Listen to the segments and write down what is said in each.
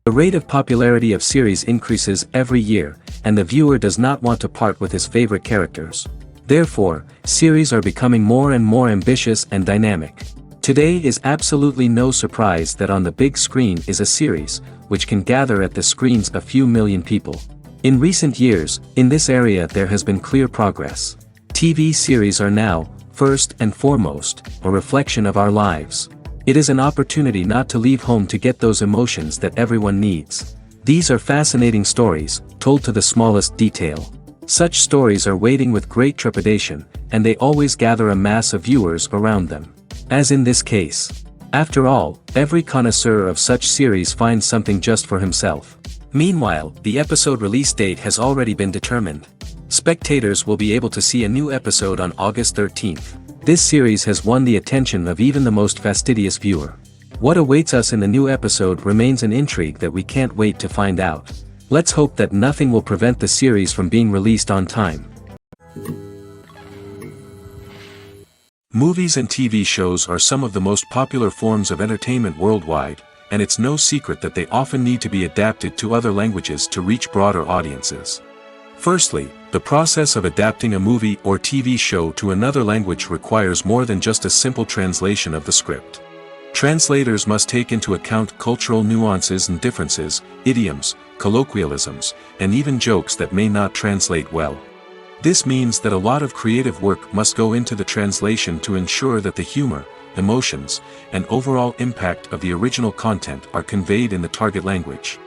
The rate of popularity of series increases every year, and the viewer does not want to part with his favorite characters. Therefore, series are becoming more and more ambitious and dynamic. Today is absolutely no surprise that on the big screen is a series, which can gather at the screens a few million people. In recent years, in this area there has been clear progress. TV series are now, first and foremost, a reflection of our lives. It is an opportunity not to leave home to get those emotions that everyone needs. These are fascinating stories, told to the smallest detail. Such stories are waiting with great trepidation, and they always gather a mass of viewers around them. As in this case. After all, every connoisseur of such series finds something just for himself. Meanwhile, the episode release date has already been determined. Spectators will be able to see a new episode on August 13th. This series has won the attention of even the most fastidious viewer. What awaits us in the new episode remains an intrigue that we can't wait to find out. Let's hope that nothing will prevent the series from being released on time. Movies and TV shows are some of the most popular forms of entertainment worldwide, and it's no secret that they often need to be adapted to other languages to reach broader audiences. Firstly, the process of adapting a movie or TV show to another language requires more than just a simple translation of the script. Translators must take into account cultural nuances and differences, idioms, colloquialisms, and even jokes that may not translate well. This means that a lot of creative work must go into the translation to ensure that the humor, emotions, and overall impact of the original content are conveyed in the target language.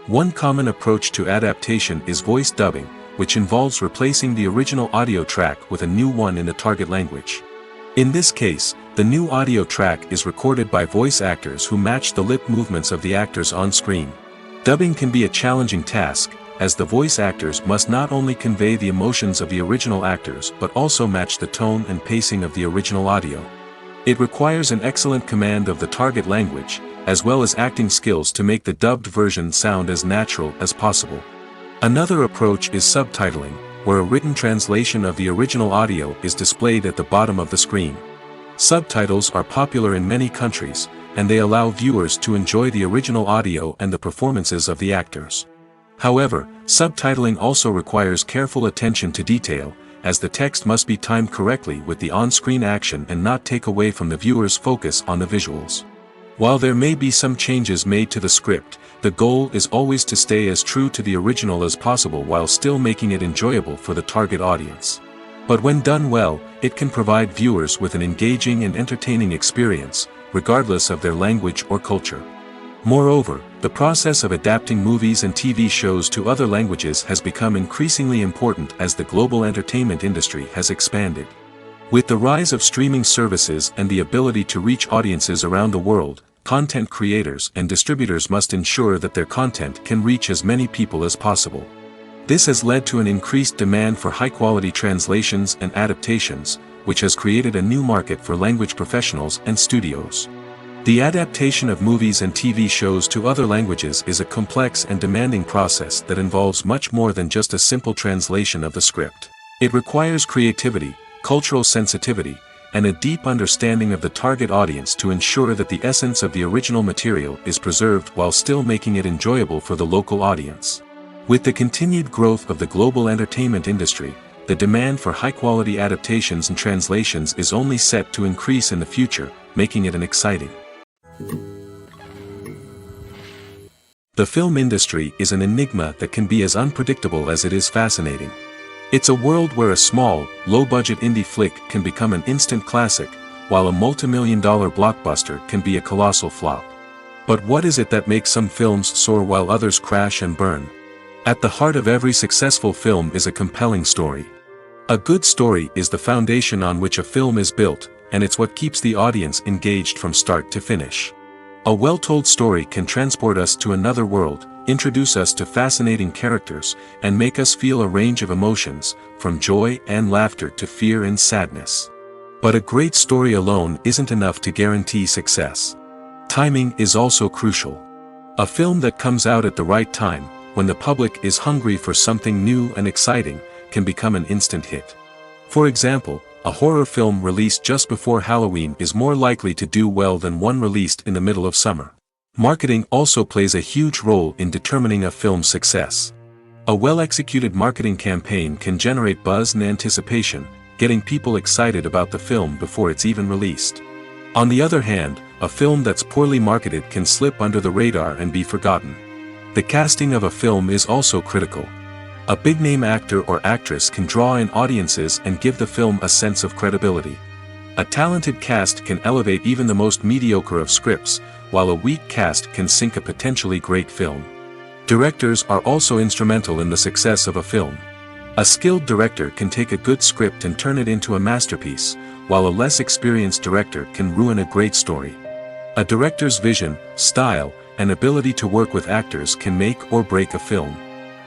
One common approach to adaptation is voice dubbing, which involves replacing the original audio track with a new one in the target language. In this case, the new audio track is recorded by voice actors who match the lip movements of the actors on screen. Dubbing can be a challenging task, as the voice actors must not only convey the emotions of the original actors but also match the tone and pacing of the original audio. It requires an excellent command of the target language, as well as acting skills to make the dubbed version sound as natural as possible. Another approach is subtitling, where a written translation of the original audio is displayed at the bottom of the screen. Subtitles are popular in many countries, and they allow viewers to enjoy the original audio and the performances of the actors. However, subtitling also requires careful attention to detail, as the text must be timed correctly with the on-screen action and not take away from the viewer's focus on the visuals. While there may be some changes made to the script, the goal is always to stay as true to the original as possible while still making it enjoyable for the target audience. But when done well, it can provide viewers with an engaging and entertaining experience, regardless of their language or culture. Moreover, the process of adapting movies and TV shows to other languages has become increasingly important as the global entertainment industry has expanded. With the rise of streaming services and the ability to reach audiences around the world, content creators and distributors must ensure that their content can reach as many people as possible. This has led to an increased demand for high-quality translations and adaptations, which has created a new market for language professionals and studios. The adaptation of movies and TV shows to other languages is a complex and demanding process that involves much more than just a simple translation of the script. It requires creativity, cultural sensitivity, and a deep understanding of the target audience to ensure that the essence of the original material is preserved while still making it enjoyable for the local audience. With the continued growth of the global entertainment industry, the demand for high-quality adaptations and translations is only set to increase in the future, making it an exciting. The film industry is an enigma that can be as unpredictable as it is fascinating. It's a world where a small, low-budget indie flick can become an instant classic, while a multi-million-dollar blockbuster can be a colossal flop. But what is it that makes some films soar while others crash and burn? At the heart of every successful film is a compelling story. A good story is the foundation on which a film is built, and it's what keeps the audience engaged from start to finish. A well-told story can transport us to another world, introduce us to fascinating characters, and make us feel a range of emotions, from joy and laughter to fear and sadness. But a great story alone isn't enough to guarantee success. Timing is also crucial. A film that comes out at the right time, when the public is hungry for something new and exciting, can become an instant hit. For example, a horror film released just before Halloween is more likely to do well than one released in the middle of summer. Marketing also plays a huge role in determining a film's success. A well-executed marketing campaign can generate buzz and anticipation, getting people excited about the film before it's even released. On the other hand, a film that's poorly marketed can slip under the radar and be forgotten. The casting of a film is also critical. A big-name actor or actress can draw in audiences and give the film a sense of credibility. A talented cast can elevate even the most mediocre of scripts, while a weak cast can sink a potentially great film. Directors are also instrumental in the success of a film. A skilled director can take a good script and turn it into a masterpiece, while a less experienced director can ruin a great story. A director's vision, style, and ability to work with actors can make or break a film.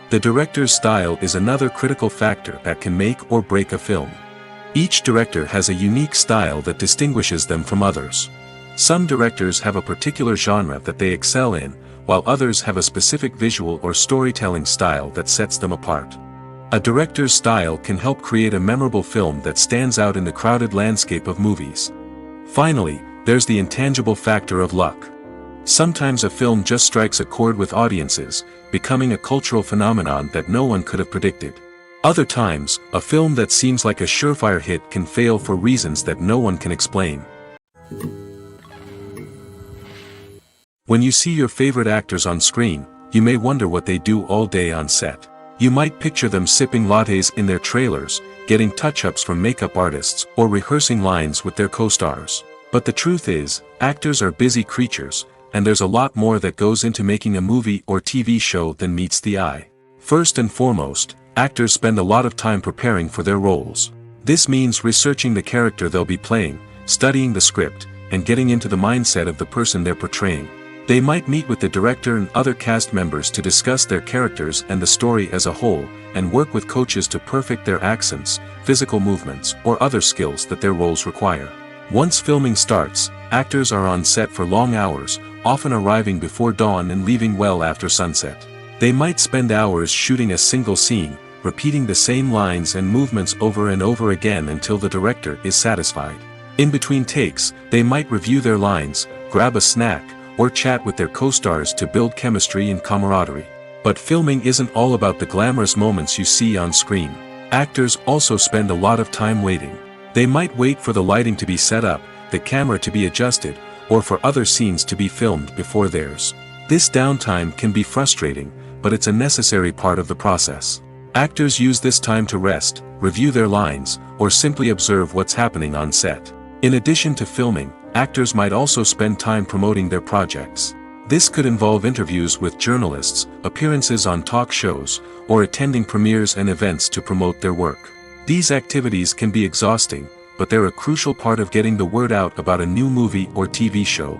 The director's style is another critical factor that can make or break a film. Each director has a unique style that distinguishes them from others. Some directors have a particular genre that they excel in, while others have a specific visual or storytelling style that sets them apart. A director's style can help create a memorable film that stands out in the crowded landscape of movies. Finally, there's the intangible factor of luck. Sometimes a film just strikes a chord with audiences, becoming a cultural phenomenon that no one could have predicted. Other times, a film that seems like a surefire hit can fail for reasons that no one can explain. When you see your favorite actors on screen, you may wonder what they do all day on set. You might picture them sipping lattes in their trailers, getting touch-ups from makeup artists, or rehearsing lines with their co-stars. But the truth is, actors are busy creatures, and there's a lot more that goes into making a movie or TV show than meets the eye. First and foremost, actors spend a lot of time preparing for their roles. This means researching the character they'll be playing, studying the script, and getting into the mindset of the person they're portraying. They might meet with the director and other cast members to discuss their characters and the story as a whole, and work with coaches to perfect their accents, physical movements, or other skills that their roles require. Once filming starts, actors are on set for long hours, often arriving before dawn and leaving well after sunset. They might spend hours shooting a single scene, repeating the same lines and movements over and over again until the director is satisfied. In between takes, they might review their lines, grab a snack, or chat with their co-stars to build chemistry and camaraderie. But filming isn't all about the glamorous moments you see on screen. Actors also spend a lot of time waiting. They might wait for the lighting to be set up, the camera to be adjusted, or for other scenes to be filmed before theirs. This downtime can be frustrating, but it's a necessary part of the process. Actors use this time to rest, review their lines, or simply observe what's happening on set. In addition to filming, actors might also spend time promoting their projects. This could involve interviews with journalists, appearances on talk shows, or attending premieres and events to promote their work. These activities can be exhausting, but they're a crucial part of getting the word out about a new movie or TV show.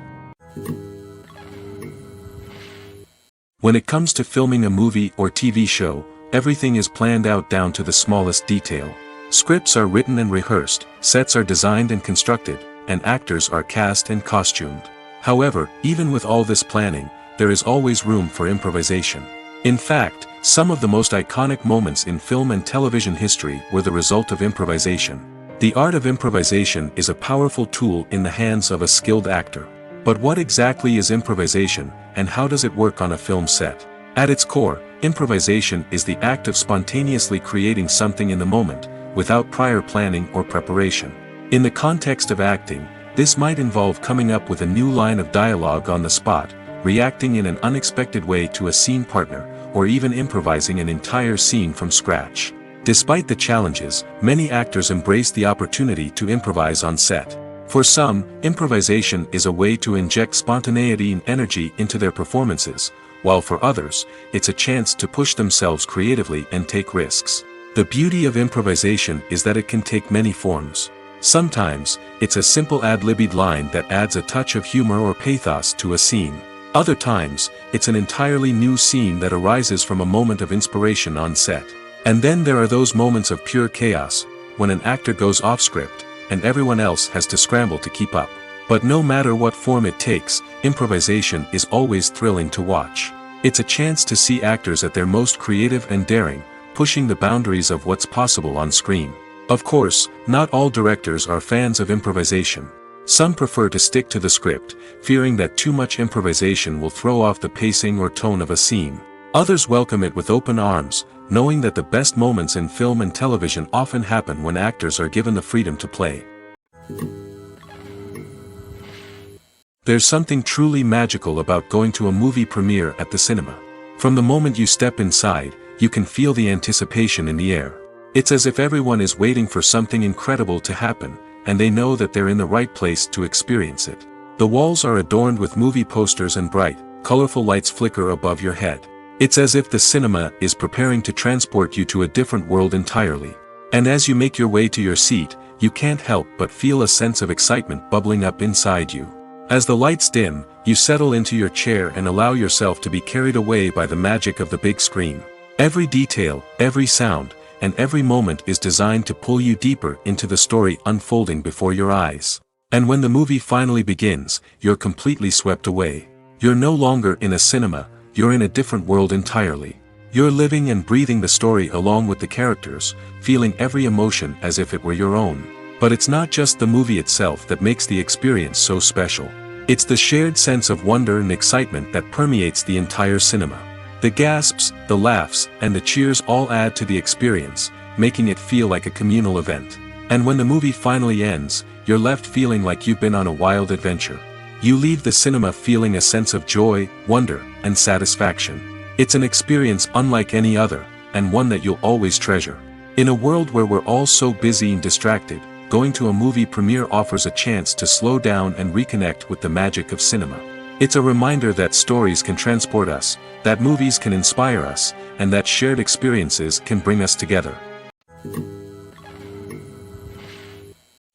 When it comes to filming a movie or TV show, everything is planned out down to the smallest detail. Scripts are written and rehearsed, sets are designed and constructed, and actors are cast and costumed. However, even with all this planning, there is always room for improvisation. In fact, some of the most iconic moments in film and television history were the result of improvisation. The art of improvisation is a powerful tool in the hands of a skilled actor. But what exactly is improvisation, and how does it work on a film set? At its core, improvisation is the act of spontaneously creating something in the moment, without prior planning or preparation. In the context of acting, this might involve coming up with a new line of dialogue on the spot, reacting in an unexpected way to a scene partner, or even improvising an entire scene from scratch. Despite the challenges, many actors embrace the opportunity to improvise on set. For some, improvisation is a way to inject spontaneity and energy into their performances, while for others, it's a chance to push themselves creatively and take risks. The beauty of improvisation is that it can take many forms. Sometimes, it's a simple ad-libbed line that adds a touch of humor or pathos to a scene. Other times, it's an entirely new scene that arises from a moment of inspiration on set. And then there are those moments of pure chaos, when an actor goes off script, and everyone else has to scramble to keep up. But no matter what form it takes, improvisation is always thrilling to watch. It's a chance to see actors at their most creative and daring, pushing the boundaries of what's possible on screen. Of course, not all directors are fans of improvisation. Some prefer to stick to the script, fearing that too much improvisation will throw off the pacing or tone of a scene. Others welcome it with open arms, knowing that the best moments in film and television often happen when actors are given the freedom to play. There's something truly magical about going to a movie premiere at the cinema. From the moment you step inside, you can feel the anticipation in the air. It's as if everyone is waiting for something incredible to happen, and they know that they're in the right place to experience it. The walls are adorned with movie posters and bright, colorful lights flicker above your head. It's as if the cinema is preparing to transport you to a different world entirely. And as you make your way to your seat, you can't help but feel a sense of excitement bubbling up inside you. As the lights dim, you settle into your chair and allow yourself to be carried away by the magic of the big screen. Every detail, every sound, and every moment is designed to pull you deeper into the story unfolding before your eyes. And when the movie finally begins, you're completely swept away. You're no longer in a cinema, you're in a different world entirely. You're living and breathing the story along with the characters, feeling every emotion as if it were your own. But it's not just the movie itself that makes the experience so special. It's the shared sense of wonder and excitement that permeates the entire cinema. The gasps, the laughs, and the cheers all add to the experience, making it feel like a communal event. And when the movie finally ends, you're left feeling like you've been on a wild adventure. You leave the cinema feeling a sense of joy, wonder, and satisfaction. It's an experience unlike any other, and one that you'll always treasure. In a world where we're all so busy and distracted, going to a movie premiere offers a chance to slow down and reconnect with the magic of cinema. It's a reminder that stories can transport us, that movies can inspire us, and that shared experiences can bring us together.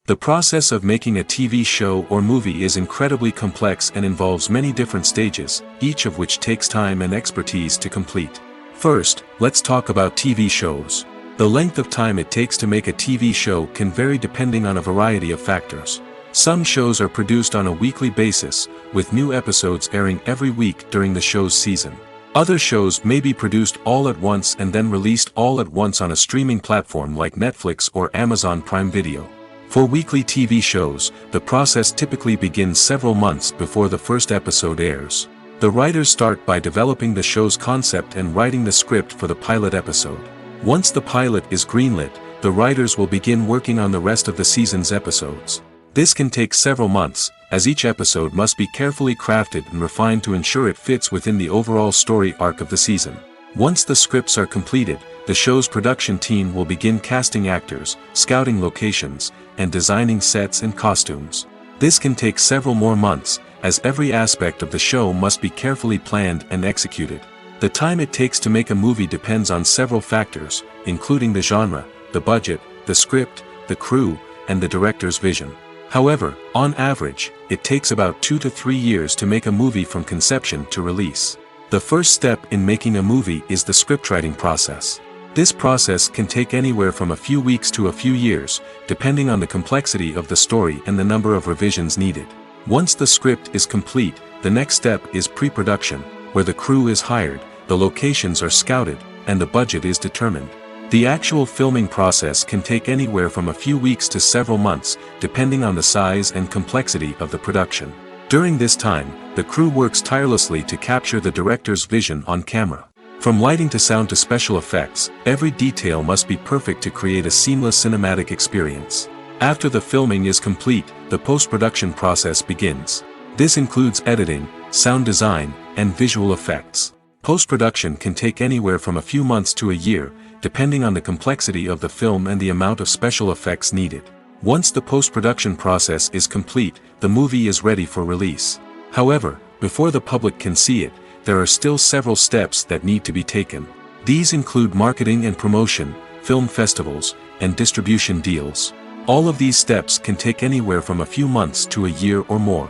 The process of making a TV show or movie is incredibly complex and involves many different stages, each of which takes time and expertise to complete. First, let's talk about TV shows. The length of time it takes to make a TV show can vary depending on a variety of factors. Some shows are produced on a weekly basis, with new episodes airing every week during the show's season. Other shows may be produced all at once and then released all at once on a streaming platform like Netflix or Amazon Prime Video. For weekly TV shows, the process typically begins several months before the first episode airs. The writers start by developing the show's concept and writing the script for the pilot episode. Once the pilot is greenlit, the writers will begin working on the rest of the season's episodes. This can take several months, as each episode must be carefully crafted and refined to ensure it fits within the overall story arc of the season. Once the scripts are completed, the show's production team will begin casting actors, scouting locations, and designing sets and costumes. This can take several more months, as every aspect of the show must be carefully planned and executed. The time it takes to make a movie depends on several factors, including the genre, the budget, the script, the crew, and the director's vision. However, on average, it takes about 2 to 3 years to make a movie from conception to release. The first step in making a movie is the scriptwriting process. This process can take anywhere from a few weeks to a few years, depending on the complexity of the story and the number of revisions needed. Once the script is complete, the next step is pre-production, where the crew is hired, the locations are scouted, and the budget is determined. The actual filming process can take anywhere from a few weeks to several months, depending on the size and complexity of the production. During this time, the crew works tirelessly to capture the director's vision on camera. From lighting to sound to special effects, every detail must be perfect to create a seamless cinematic experience. After the filming is complete, the post-production process begins. This includes editing, sound design, and visual effects. Post-production can take anywhere from a few months to a year, depending on the complexity of the film and the amount of special effects needed. Once the post-production process is complete, the movie is ready for release. However, before the public can see it, there are still several steps that need to be taken. These include marketing and promotion, film festivals, and distribution deals. All of these steps can take anywhere from a few months to a year or more.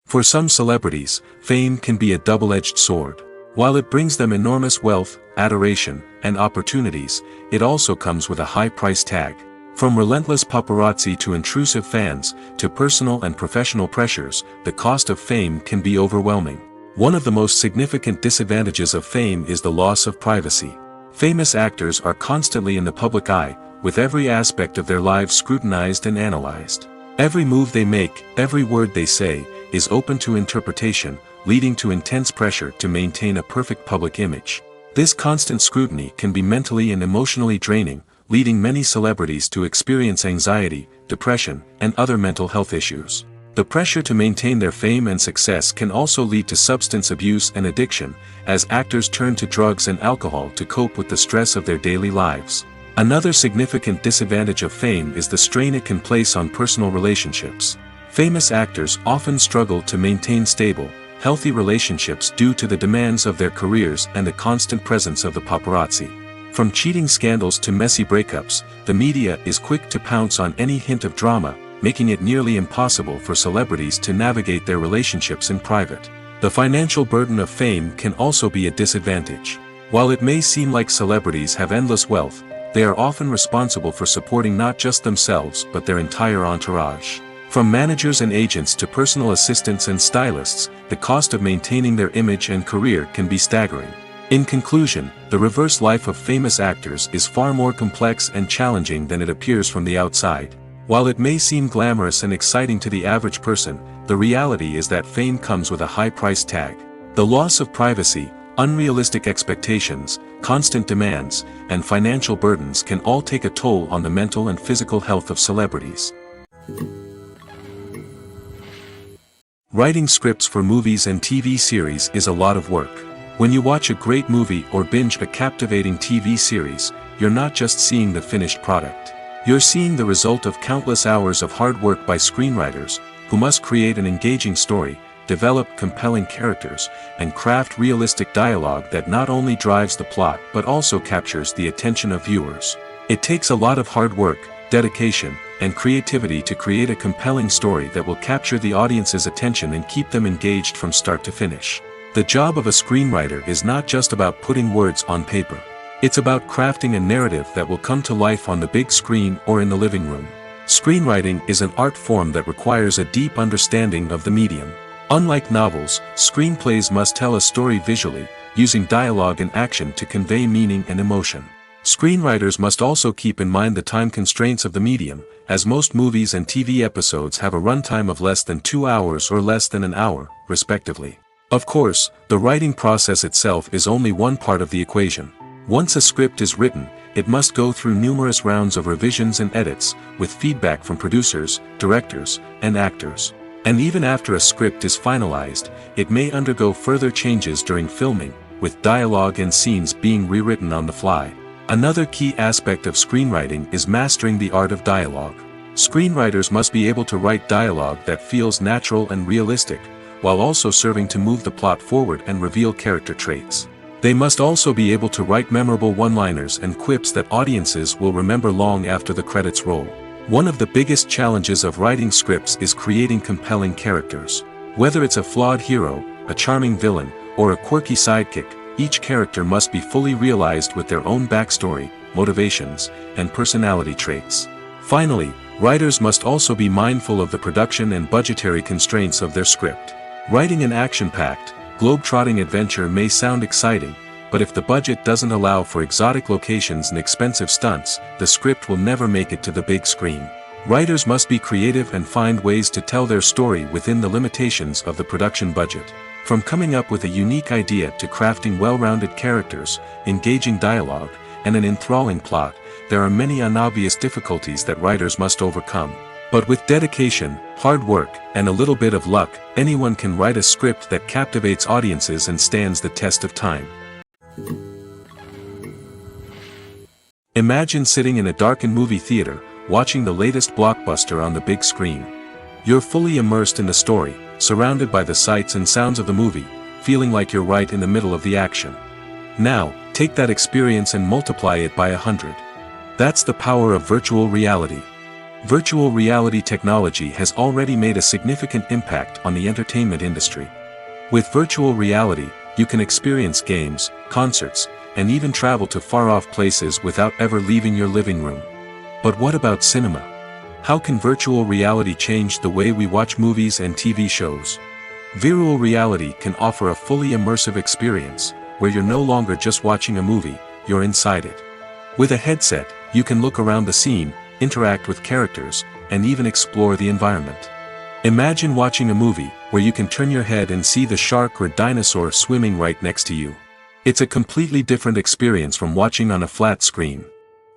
For some celebrities, fame can be a double-edged sword. While it brings them enormous wealth, adoration, and opportunities, it also comes with a high price tag. From relentless paparazzi to intrusive fans, to personal and professional pressures, the cost of fame can be overwhelming. One of the most significant disadvantages of fame is the loss of privacy. Famous actors are constantly in the public eye, with every aspect of their lives scrutinized and analyzed. Every move they make, every word they say, is open to interpretation, leading to intense pressure to maintain a perfect public image. This constant scrutiny can be mentally and emotionally draining, leading many celebrities to experience anxiety, depression, and other mental health issues. The pressure to maintain their fame and success can also lead to substance abuse and addiction, as actors turn to drugs and alcohol to cope with the stress of their daily lives. Another significant disadvantage of fame is the strain it can place on personal relationships. Famous actors often struggle to maintain stable, healthy relationships due to the demands of their careers and the constant presence of the paparazzi. From cheating scandals to messy breakups, the media is quick to pounce on any hint of drama, making it nearly impossible for celebrities to navigate their relationships in private. The financial burden of fame can also be a disadvantage. While it may seem like celebrities have endless wealth, they are often responsible for supporting not just themselves but their entire entourage. From managers and agents to personal assistants and stylists, the cost of maintaining their image and career can be staggering. In conclusion, the reverse life of famous actors is far more complex and challenging than it appears from the outside. While it may seem glamorous and exciting to the average person, the reality is that fame comes with a high price tag. The loss of privacy, unrealistic expectations, constant demands, and financial burdens can all take a toll on the mental and physical health of celebrities. Writing scripts for movies and TV series is a lot of work. When you watch a great movie or binge a captivating TV series, you're not just seeing the finished product. You're seeing the result of countless hours of hard work by screenwriters, who must create an engaging story, develop compelling characters, and craft realistic dialogue that not only drives the plot but also captures the attention of viewers. It takes a lot of hard work, dedication, and creativity to create a compelling story that will capture the audience's attention and keep them engaged from start to finish. The job of a screenwriter is not just about putting words on paper. It's about crafting a narrative that will come to life on the big screen or in the living room. Screenwriting is an art form that requires a deep understanding of the medium. Unlike novels, screenplays must tell a story visually, using dialogue and action to convey meaning and emotion. Screenwriters must also keep in mind the time constraints of the medium, as most movies and TV episodes have a runtime of less than 2 hours or less than an hour, respectively. Of course, the writing process itself is only one part of the equation. Once a script is written, it must go through numerous rounds of revisions and edits, with feedback from producers, directors, and actors. And even after a script is finalized, it may undergo further changes during filming, with dialogue and scenes being rewritten on the fly. Another key aspect of screenwriting is mastering the art of dialogue. Screenwriters must be able to write dialogue that feels natural and realistic, while also serving to move the plot forward and reveal character traits. They must also be able to write memorable one-liners and quips that audiences will remember long after the credits roll. One of the biggest challenges of writing scripts is creating compelling characters. Whether it's a flawed hero, a charming villain, or a quirky sidekick, each character must be fully realized with their own backstory, motivations, and personality traits. Finally, writers must also be mindful of the production and budgetary constraints of their script. Writing an action-packed, globe-trotting adventure may sound exciting, but if the budget doesn't allow for exotic locations and expensive stunts, the script will never make it to the big screen. Writers must be creative and find ways to tell their story within the limitations of the production budget. From coming up with a unique idea to crafting well-rounded characters, engaging dialogue, and an enthralling plot, there are many unobvious difficulties that writers must overcome. But with dedication, hard work, and a little bit of luck, anyone can write a script that captivates audiences and stands the test of time. Imagine sitting in a darkened movie theater, watching the latest blockbuster on the big screen. You're fully immersed in the story, surrounded by the sights and sounds of the movie, feeling like you're right in the middle of the action. Now, take that experience and multiply it by 100. That's the power of virtual reality. Virtual reality technology has already made a significant impact on the entertainment industry. With virtual reality, you can experience games, concerts, and even travel to far-off places without ever leaving your living room. But what about cinema? How can virtual reality change the way we watch movies and TV shows? Virtual reality can offer a fully immersive experience, where you're no longer just watching a movie, you're inside it. With a headset, You can look around the scene, interact with characters, and even explore the environment. Imagine watching a movie where you can turn your head and see the shark or dinosaur swimming right next to you. It's a completely different experience from watching on a flat screen.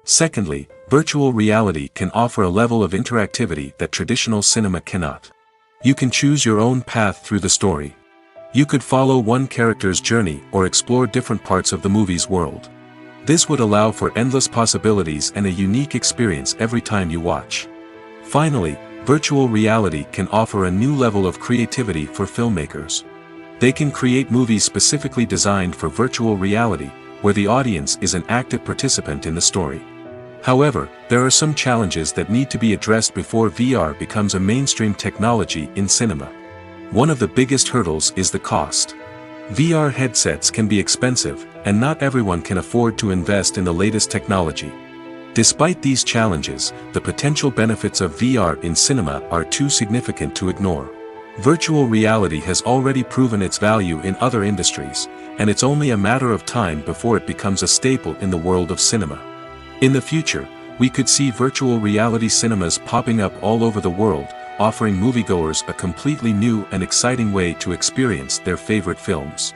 Secondly, virtual reality can offer a level of interactivity that traditional cinema cannot. You can choose your own path through the story. You could follow one character's journey or explore different parts of the movie's world. This would allow for endless possibilities and a unique experience every time you watch. Finally, virtual reality can offer a new level of creativity for filmmakers. They can create movies specifically designed for virtual reality, where the audience is an active participant in the story. However, there are some challenges that need to be addressed before VR becomes a mainstream technology in cinema. One of the biggest hurdles is the cost. VR headsets can be expensive, and not everyone can afford to invest in the latest technology. Despite these challenges, the potential benefits of VR in cinema are too significant to ignore. Virtual reality has already proven its value in other industries, and it's only a matter of time before it becomes a staple in the world of cinema. In the future, we could see virtual reality cinemas popping up all over the world, offering moviegoers a completely new and exciting way to experience their favorite films.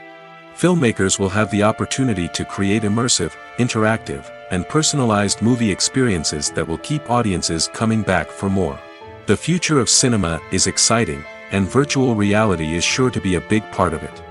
Filmmakers will have the opportunity to create immersive, interactive, and personalized movie experiences that will keep audiences coming back for more. The future of cinema is exciting, and virtual reality is sure to be a big part of it.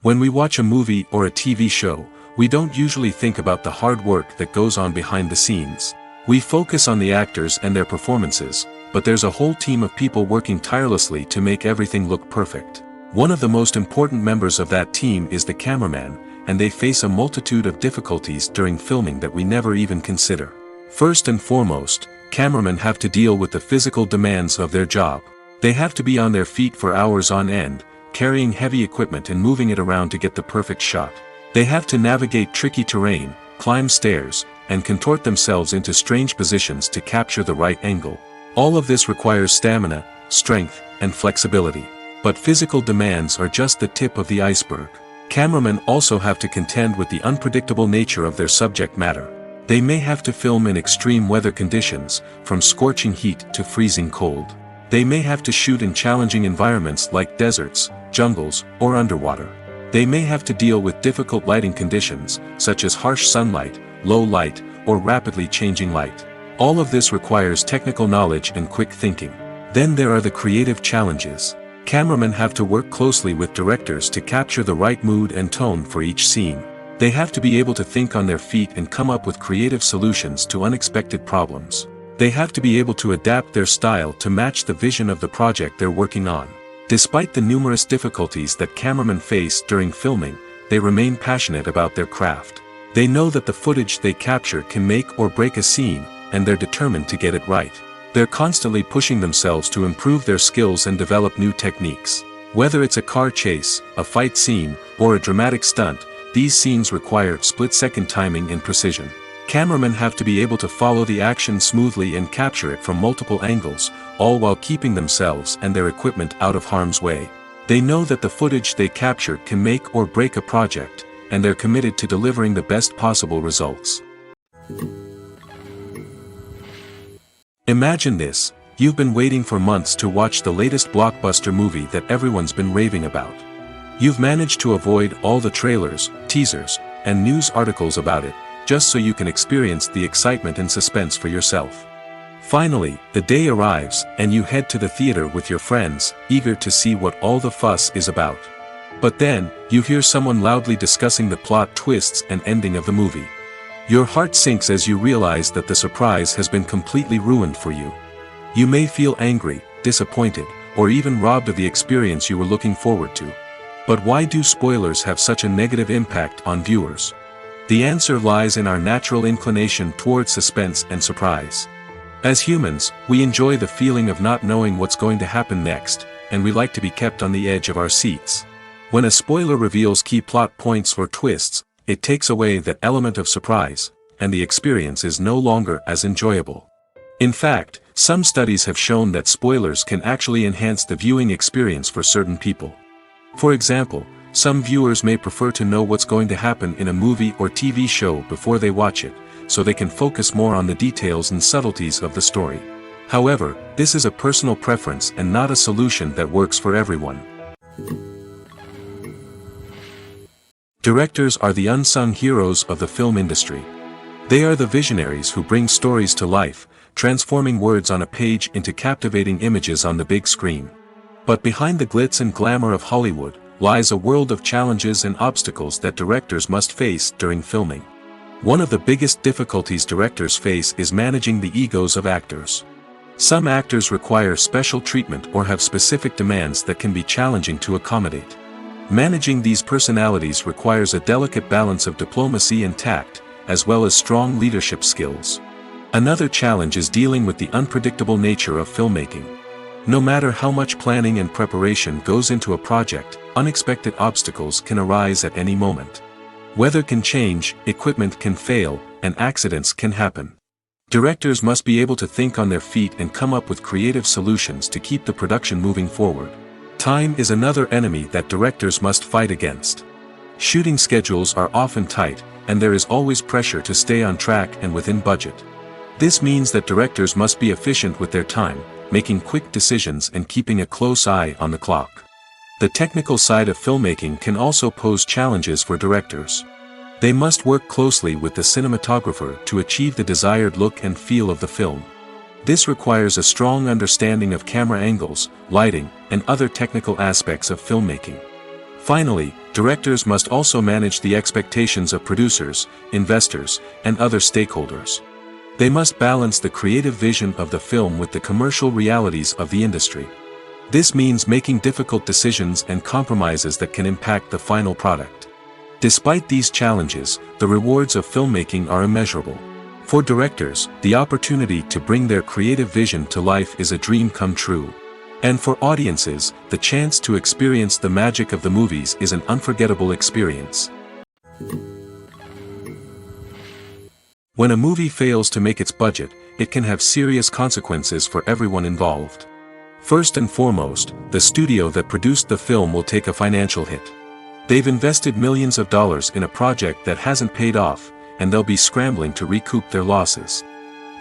When we watch a movie or a TV show, we don't usually think about the hard work that goes on behind the scenes. We focus on the actors and their performances, but there's a whole team of people working tirelessly to make everything look perfect. One of the most important members of that team is the cameraman, and they face a multitude of difficulties during filming that we never even consider. First and foremost, cameramen have to deal with the physical demands of their job. They have to be on their feet for hours on end, carrying heavy equipment and moving it around to get the perfect shot. They have to navigate tricky terrain, climb stairs, and contort themselves into strange positions to capture the right angle. All of this requires stamina, strength, and flexibility. But physical demands are just the tip of the iceberg. Cameramen also have to contend with the unpredictable nature of their subject matter. They may have to film in extreme weather conditions, from scorching heat to freezing cold. They may have to shoot in challenging environments like deserts, jungles, or underwater. They may have to deal with difficult lighting conditions, such as harsh sunlight, low light, or rapidly changing light. All of this requires technical knowledge and quick thinking. Then there are the creative challenges. Cameramen have to work closely with directors to capture the right mood and tone for each scene. They have to be able to think on their feet and come up with creative solutions to unexpected problems. They have to be able to adapt their style to match the vision of the project they're working on. Despite the numerous difficulties that cameramen face during filming, they remain passionate about their craft. They know that the footage they capture can make or break a scene, and they're determined to get it right. They're constantly pushing themselves to improve their skills and develop new techniques. Whether it's a car chase, a fight scene, or a dramatic stunt, these scenes require split-second timing and precision. Cameramen have to be able to follow the action smoothly and capture it from multiple angles, all while keeping themselves and their equipment out of harm's way. They know that the footage they capture can make or break a project, and they're committed to delivering the best possible results. Imagine this: you've been waiting for months to watch the latest blockbuster movie that everyone's been raving about. You've managed to avoid all the trailers, teasers, and news articles about it, just so you can experience the excitement and suspense for yourself. Finally, the day arrives, and you head to the theater with your friends, eager to see what all the fuss is about. But then, you hear someone loudly discussing the plot twists and ending of the movie. Your heart sinks as you realize that the surprise has been completely ruined for you. You may feel angry, disappointed, or even robbed of the experience you were looking forward to. But why do spoilers have such a negative impact on viewers? The answer lies in our natural inclination toward suspense and surprise. As humans, we enjoy the feeling of not knowing what's going to happen next, and we like to be kept on the edge of our seats. When a spoiler reveals key plot points or twists, it takes away that element of surprise, and the experience is no longer as enjoyable. In fact, some studies have shown that spoilers can actually enhance the viewing experience for certain people. For example, Some viewers may prefer to know what's going to happen in a movie or TV show before they watch it, so they can focus more on the details and subtleties of the story. However, this is a personal preference and not a solution that works for everyone. Directors are the unsung heroes of the film industry. They are the visionaries who bring stories to life, transforming words on a page into captivating images on the big screen. But behind the glitz and glamour of Hollywood, lies a world of challenges and obstacles that directors must face during filming. One of the biggest difficulties directors face is managing the egos of actors. Some actors require special treatment or have specific demands that can be challenging to accommodate. Managing these personalities requires a delicate balance of diplomacy and tact, as well as strong leadership skills. Another challenge is dealing with the unpredictable nature of filmmaking. No matter how much planning and preparation goes into a project, unexpected obstacles can arise at any moment. Weather can change, equipment can fail, and accidents can happen. Directors must be able to think on their feet and come up with creative solutions to keep the production moving forward. Time is another enemy that directors must fight against. Shooting schedules are often tight, and there is always pressure to stay on track and within budget. This means that directors must be efficient with their time, making quick decisions and keeping a close eye on the clock. The technical side of filmmaking can also pose challenges for directors. They must work closely with the cinematographer to achieve the desired look and feel of the film. This requires a strong understanding of camera angles, lighting, and other technical aspects of filmmaking. Finally, directors must also manage the expectations of producers, investors, and other stakeholders. They must balance the creative vision of the film with the commercial realities of the industry. This means making difficult decisions and compromises that can impact the final product. Despite these challenges, the rewards of filmmaking are immeasurable. For directors, the opportunity to bring their creative vision to life is a dream come true. And for audiences, the chance to experience the magic of the movies is an unforgettable experience. When a movie fails to make its budget, it can have serious consequences for everyone involved. First and foremost, the studio that produced the film will take a financial hit. They've invested millions of dollars in a project that hasn't paid off, and they'll be scrambling to recoup their losses.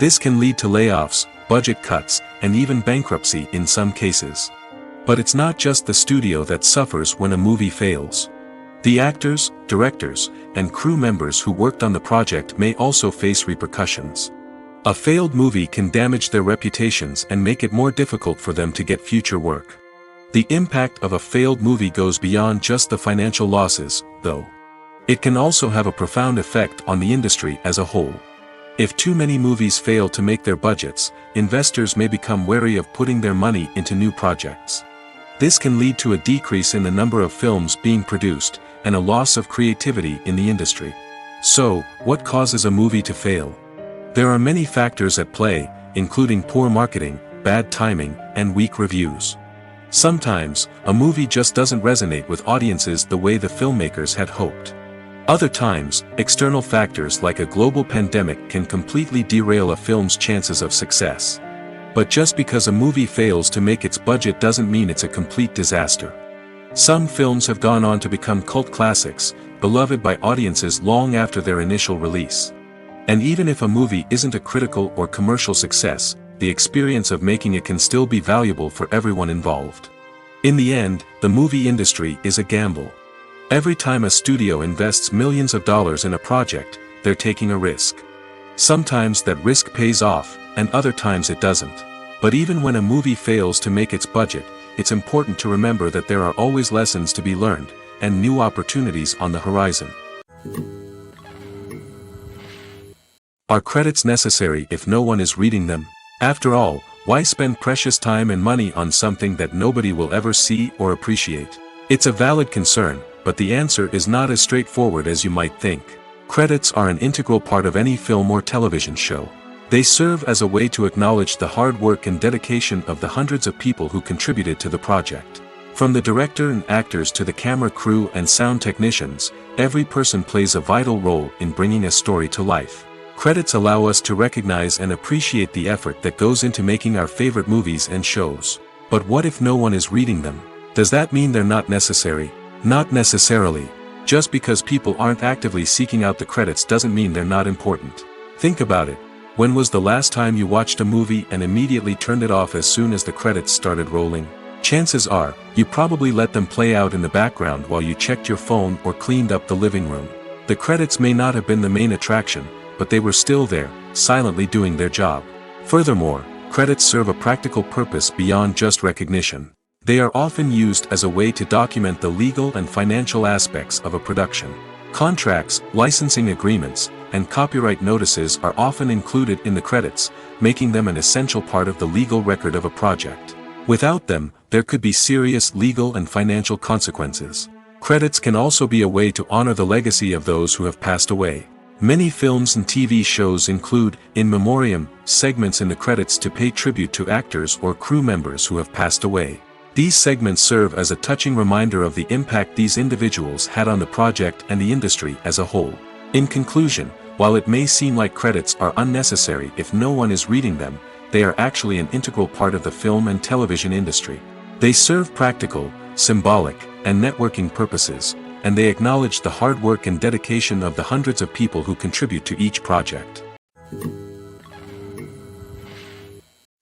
This can lead to layoffs, budget cuts, and even bankruptcy in some cases. But it's not just the studio that suffers when a movie fails. The actors, directors, and crew members who worked on the project may also face repercussions. A failed movie can damage their reputations and make it more difficult for them to get future work. The impact of a failed movie goes beyond just the financial losses, though. It can also have a profound effect on the industry as a whole. If too many movies fail to make their budgets, investors may become wary of putting their money into new projects. This can lead to a decrease in the number of films being produced, and a loss of creativity in the industry. So, what causes a movie to fail? There are many factors at play, including poor marketing, bad timing, and weak reviews. Sometimes, a movie just doesn't resonate with audiences the way the filmmakers had hoped. Other times, external factors like a global pandemic can completely derail a film's chances of success. But just because a movie fails to make its budget doesn't mean it's a complete disaster. Some films have gone on to become cult classics, beloved by audiences long after their initial release. And even if a movie isn't a critical or commercial success, the experience of making it can still be valuable for everyone involved. In the end, the movie industry is a gamble. Every time a studio invests millions of dollars in a project, they're taking a risk. Sometimes that risk pays off, and other times it doesn't. But even when a movie fails to make its budget, it's important to remember that there are always lessons to be learned, and new opportunities on the horizon. Are credits necessary if no one is reading them? After all, why spend precious time and money on something that nobody will ever see or appreciate? It's a valid concern, but the answer is not as straightforward as you might think. Credits are an integral part of any film or television show. They serve as a way to acknowledge the hard work and dedication of the hundreds of people who contributed to the project. From the director and actors to the camera crew and sound technicians, every person plays a vital role in bringing a story to life. Credits allow us to recognize and appreciate the effort that goes into making our favorite movies and shows. But what if no one is reading them? Does that mean they're not necessary? Not necessarily. Just because people aren't actively seeking out the credits doesn't mean they're not important. Think about it. When was the last time you watched a movie and immediately turned it off as soon as the credits started rolling? Chances are, you probably let them play out in the background while you checked your phone or cleaned up the living room. The credits may not have been the main attraction, but they were still there, silently doing their job. Furthermore, credits serve a practical purpose beyond just recognition. They are often used as a way to document the legal and financial aspects of a production. Contracts, licensing agreements, and copyright notices are often included in the credits, making them an essential part of the legal record of a project. Without them, there could be serious legal and financial consequences. Credits can also be a way to honor the legacy of those who have passed away. Many films and TV shows include, in memoriam, segments in the credits to pay tribute to actors or crew members who have passed away. These segments serve as a touching reminder of the impact these individuals had on the project and the industry as a whole. In conclusion, while it may seem like credits are unnecessary if no one is reading them, they are actually an integral part of the film and television industry. They serve practical, symbolic, and networking purposes, and they acknowledge the hard work and dedication of the hundreds of people who contribute to each project.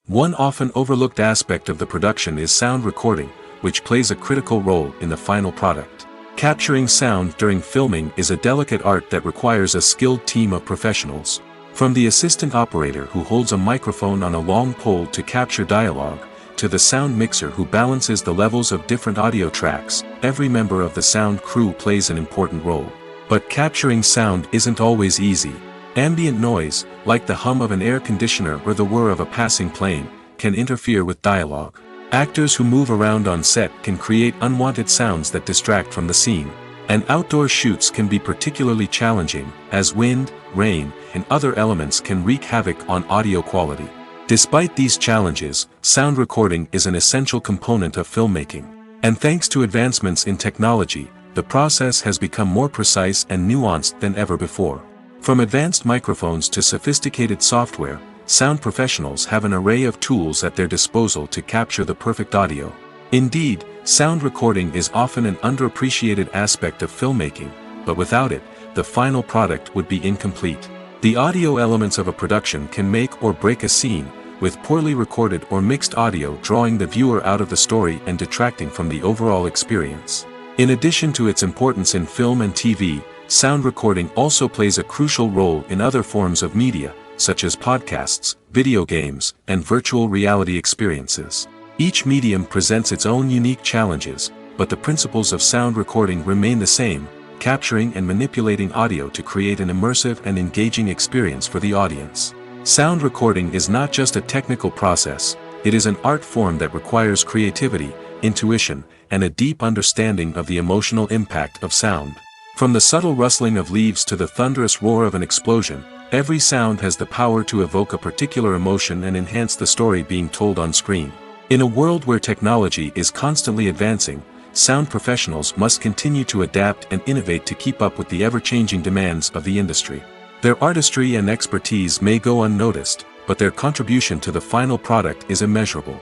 One often overlooked aspect of the production is sound recording, which plays a critical role in the final product. Capturing sound during filming is a delicate art that requires a skilled team of professionals. From the assistant operator who holds a microphone on a long pole to capture dialogue, to the sound mixer who balances the levels of different audio tracks, every member of the sound crew plays an important role. But capturing sound isn't always easy. Ambient noise, like the hum of an air conditioner or the whir of a passing plane, can interfere with dialogue. Actors who move around on set can create unwanted sounds that distract from the scene. And outdoor shoots can be particularly challenging, as wind, rain, and other elements can wreak havoc on audio quality. Despite these challenges, sound recording is an essential component of filmmaking. And thanks to advancements in technology, the process has become more precise and nuanced than ever before. From advanced microphones to sophisticated software, sound professionals have an array of tools at their disposal to capture the perfect audio. Indeed, sound recording is often an underappreciated aspect of filmmaking, but without it, the final product would be incomplete. The audio elements of a production can make or break a scene, with poorly recorded or mixed audio drawing the viewer out of the story and detracting from the overall experience. In addition to its importance in film and TV, sound recording also plays a crucial role in other forms of media, such as podcasts, video games, and virtual reality experiences. Each medium presents its own unique challenges, but the principles of sound recording remain the same, capturing and manipulating audio to create an immersive and engaging experience for the audience. Sound recording is not just a technical process, it is an art form that requires creativity, intuition, and a deep understanding of the emotional impact of sound. From the subtle rustling of leaves to the thunderous roar of an explosion, every sound has the power to evoke a particular emotion and enhance the story being told on screen. In a world where technology is constantly advancing, sound professionals must continue to adapt and innovate to keep up with the ever-changing demands of the industry. Their artistry and expertise may go unnoticed, but their contribution to the final product is immeasurable.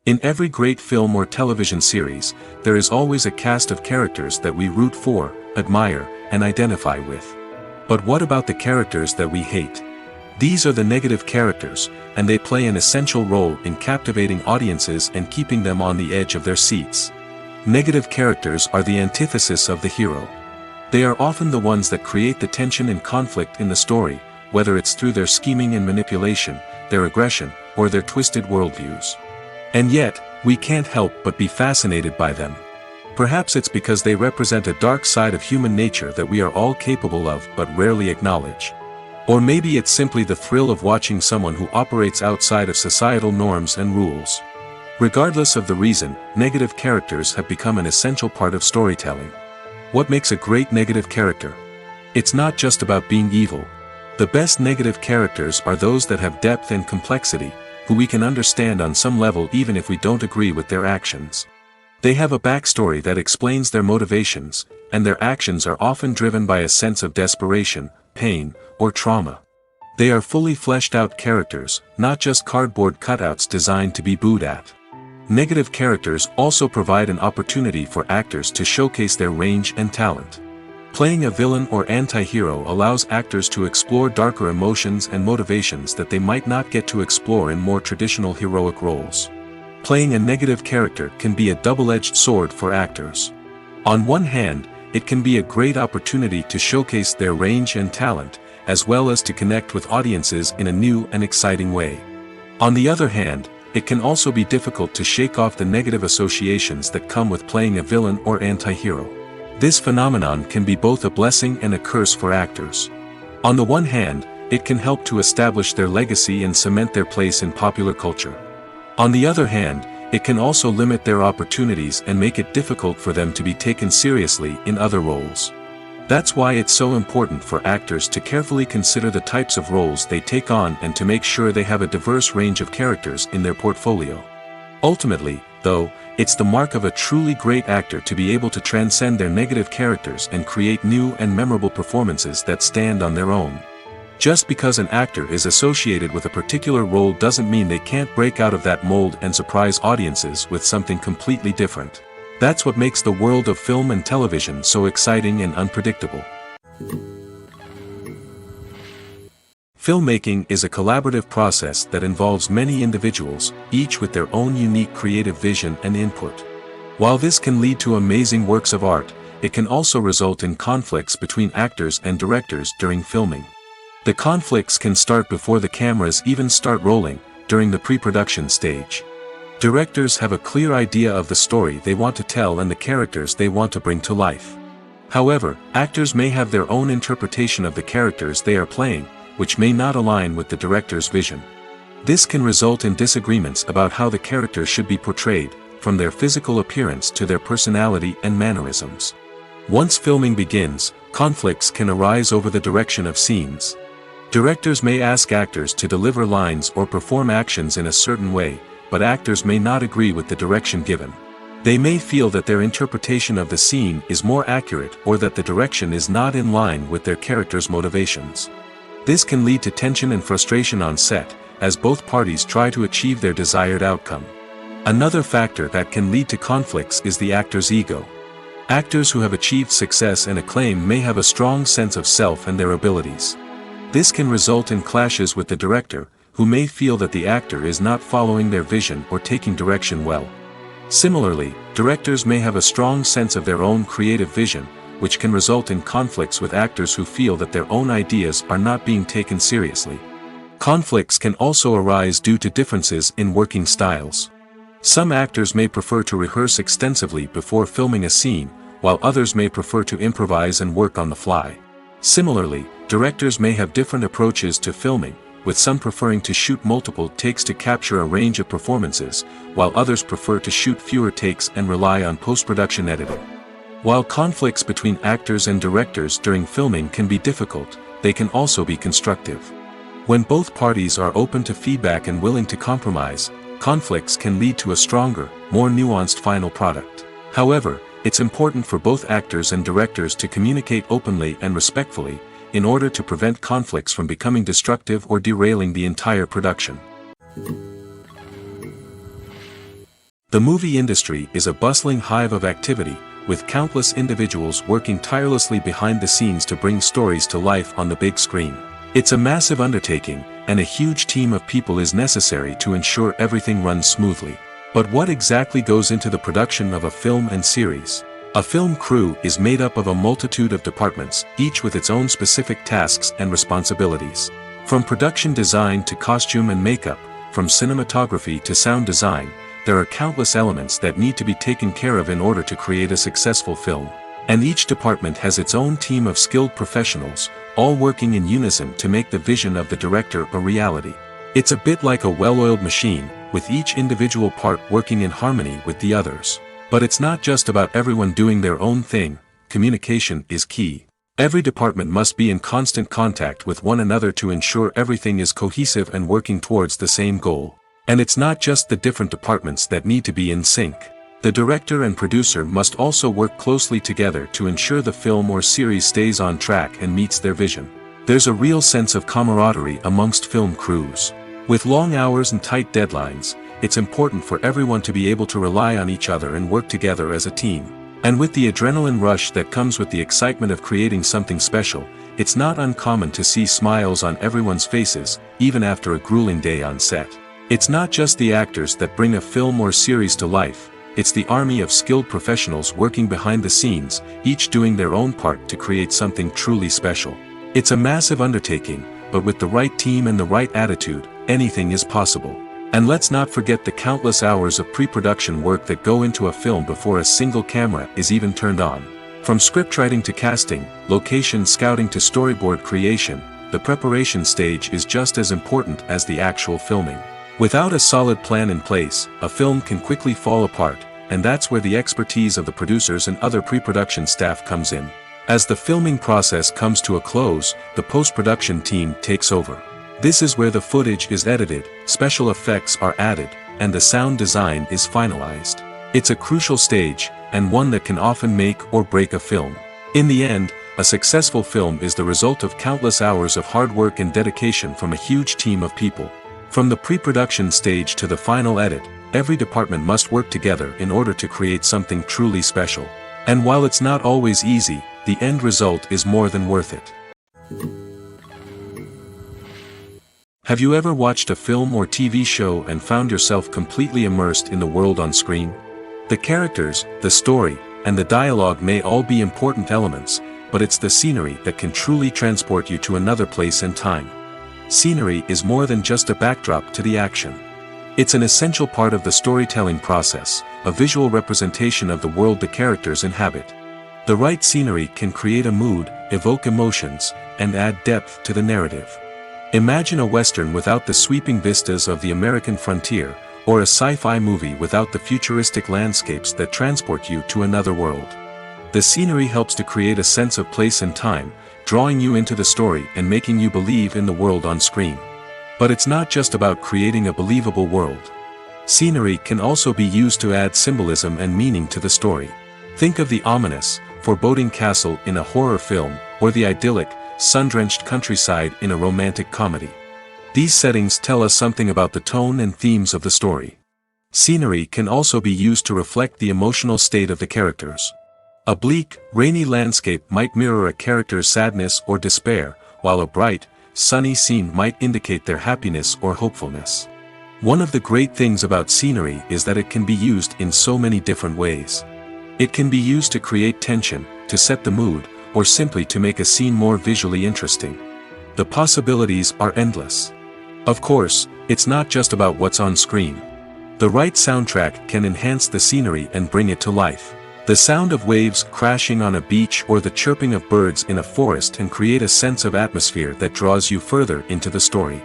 In every great film or television series, there is always a cast of characters that we root for, admire, and identify with. But what about the characters that we hate? These are the negative characters, and they play an essential role in captivating audiences and keeping them on the edge of their seats. Negative characters are the antithesis of the hero. They are often the ones that create the tension and conflict in the story, whether it's through their scheming and manipulation, their aggression, or their twisted worldviews. And yet, we can't help but be fascinated by them. Perhaps it's because they represent a dark side of human nature that we are all capable of but rarely acknowledge. Or maybe it's simply the thrill of watching someone who operates outside of societal norms and rules. Regardless of the reason, negative characters have become an essential part of storytelling. What makes a great negative character? It's not just about being evil. The best negative characters are those that have depth and complexity, who we can understand on some level even if we don't agree with their actions. They have a backstory that explains their motivations, and their actions are often driven by a sense of desperation, pain, or trauma. They are fully fleshed out characters, not just cardboard cutouts designed to be booed at. Negative characters also provide an opportunity for actors to showcase their range and talent. Playing a villain or anti-hero allows actors to explore darker emotions and motivations that they might not get to explore in more traditional heroic roles. Playing a negative character can be a double-edged sword for actors. On one hand, it can be a great opportunity to showcase their range and talent, as well as to connect with audiences in a new and exciting way. On the other hand, it can also be difficult to shake off the negative associations that come with playing a villain or anti-hero. This phenomenon can be both a blessing and a curse for actors. On the one hand, it can help to establish their legacy and cement their place in popular culture. On the other hand, it can also limit their opportunities and make it difficult for them to be taken seriously in other roles. That's why it's so important for actors to carefully consider the types of roles they take on and to make sure they have a diverse range of characters in their portfolio. Ultimately, though, it's the mark of a truly great actor to be able to transcend their negative characters and create new and memorable performances that stand on their own. Just because an actor is associated with a particular role doesn't mean they can't break out of that mold and surprise audiences with something completely different. That's what makes the world of film and television so exciting and unpredictable. Filmmaking is a collaborative process that involves many individuals, each with their own unique creative vision and input. While this can lead to amazing works of art, it can also result in conflicts between actors and directors during filming. The conflicts can start before the cameras even start rolling, during the pre-production stage. Directors have a clear idea of the story they want to tell and the characters they want to bring to life. However, actors may have their own interpretation of the characters they are playing, which may not align with the director's vision. This can result in disagreements about how the character should be portrayed, from their physical appearance to their personality and mannerisms. Once filming begins, conflicts can arise over the direction of scenes. Directors may ask actors to deliver lines or perform actions in a certain way, but actors may not agree with the direction given. They may feel that their interpretation of the scene is more accurate or that the direction is not in line with their character's motivations. This can lead to tension and frustration on set, as both parties try to achieve their desired outcome. Another factor that can lead to conflicts is the actor's ego. Actors who have achieved success and acclaim may have a strong sense of self and their abilities. This can result in clashes with the director, who may feel that the actor is not following their vision or taking direction well. Similarly, directors may have a strong sense of their own creative vision, which can result in conflicts with actors who feel that their own ideas are not being taken seriously. Conflicts can also arise due to differences in working styles. Some actors may prefer to rehearse extensively before filming a scene, while others may prefer to improvise and work on the fly. Similarly, directors may have different approaches to filming, with some preferring to shoot multiple takes to capture a range of performances, while others prefer to shoot fewer takes and rely on post-production editing. While conflicts between actors and directors during filming can be difficult, they can also be constructive. When both parties are open to feedback and willing to compromise, conflicts can lead to a stronger, more nuanced final product. However, it's important for both actors and directors to communicate openly and respectfully, in order to prevent conflicts from becoming destructive or derailing the entire production. The movie industry is a bustling hive of activity, with countless individuals working tirelessly behind the scenes to bring stories to life on the big screen. It's a massive undertaking, and a huge team of people is necessary to ensure everything runs smoothly. But what exactly goes into the production of a film and series? A film crew is made up of a multitude of departments, each with its own specific tasks and responsibilities. From production design to costume and makeup, from cinematography to sound design, there are countless elements that need to be taken care of in order to create a successful film. And each department has its own team of skilled professionals, all working in unison to make the vision of the director a reality. It's a bit like a well-oiled machine, with each individual part working in harmony with the others. But it's not just about everyone doing their own thing. Communication is key. Every department must be in constant contact with one another to ensure everything is cohesive and working towards the same goal. And it's not just the different departments that need to be in sync. The director and producer must also work closely together to ensure the film or series stays on track and meets their vision. There's a real sense of camaraderie amongst film crews. With long hours and tight deadlines, it's important for everyone to be able to rely on each other and work together as a team. And with the adrenaline rush that comes with the excitement of creating something special, it's not uncommon to see smiles on everyone's faces, even after a grueling day on set. It's not just the actors that bring a film or series to life, it's the army of skilled professionals working behind the scenes, each doing their own part to create something truly special. It's a massive undertaking, but with the right team and the right attitude, anything is possible. And let's not forget the countless hours of pre-production work that go into a film before a single camera is even turned on. From scriptwriting to casting, location scouting to storyboard creation, the preparation stage is just as important as the actual filming. Without a solid plan in place, a film can quickly fall apart, and that's where the expertise of the producers and other pre-production staff comes in. As the filming process comes to a close, the post-production team takes over. This is where the footage is edited, special effects are added, and the sound design is finalized. It's a crucial stage, and one that can often make or break a film. In the end, a successful film is the result of countless hours of hard work and dedication from a huge team of people. From the pre-production stage to the final edit, every department must work together in order to create something truly special. And while it's not always easy, the end result is more than worth it. Have you ever watched a film or TV show and found yourself completely immersed in the world on screen? The characters, the story, and the dialogue may all be important elements, but it's the scenery that can truly transport you to another place and time. Scenery is more than just a backdrop to the action. It's an essential part of the storytelling process, a visual representation of the world the characters inhabit. The right scenery can create a mood, evoke emotions, and add depth to the narrative. Imagine a Western without the sweeping vistas of the American frontier, or a sci-fi movie without the futuristic landscapes that transport you to another world. The scenery helps to create a sense of place and time, drawing you into the story and making you believe in the world on screen. But it's not just about creating a believable world. Scenery can also be used to add symbolism and meaning to the story. Think of the ominous, foreboding castle in a horror film, or the idyllic, sun-drenched countryside in a romantic comedy. These settings tell us something about the tone and themes of the story. Scenery can also be used to reflect the emotional state of the characters. A bleak, rainy landscape might mirror a character's sadness or despair, while a bright, sunny scene might indicate their happiness or hopefulness. One of the great things about scenery is that it can be used in so many different ways. It can be used to create tension, to set the mood, or simply to make a scene more visually interesting. The possibilities are endless. Of course, it's not just about what's on screen. The right soundtrack can enhance the scenery and bring it to life. The sound of waves crashing on a beach or the chirping of birds in a forest can create a sense of atmosphere that draws you further into the story.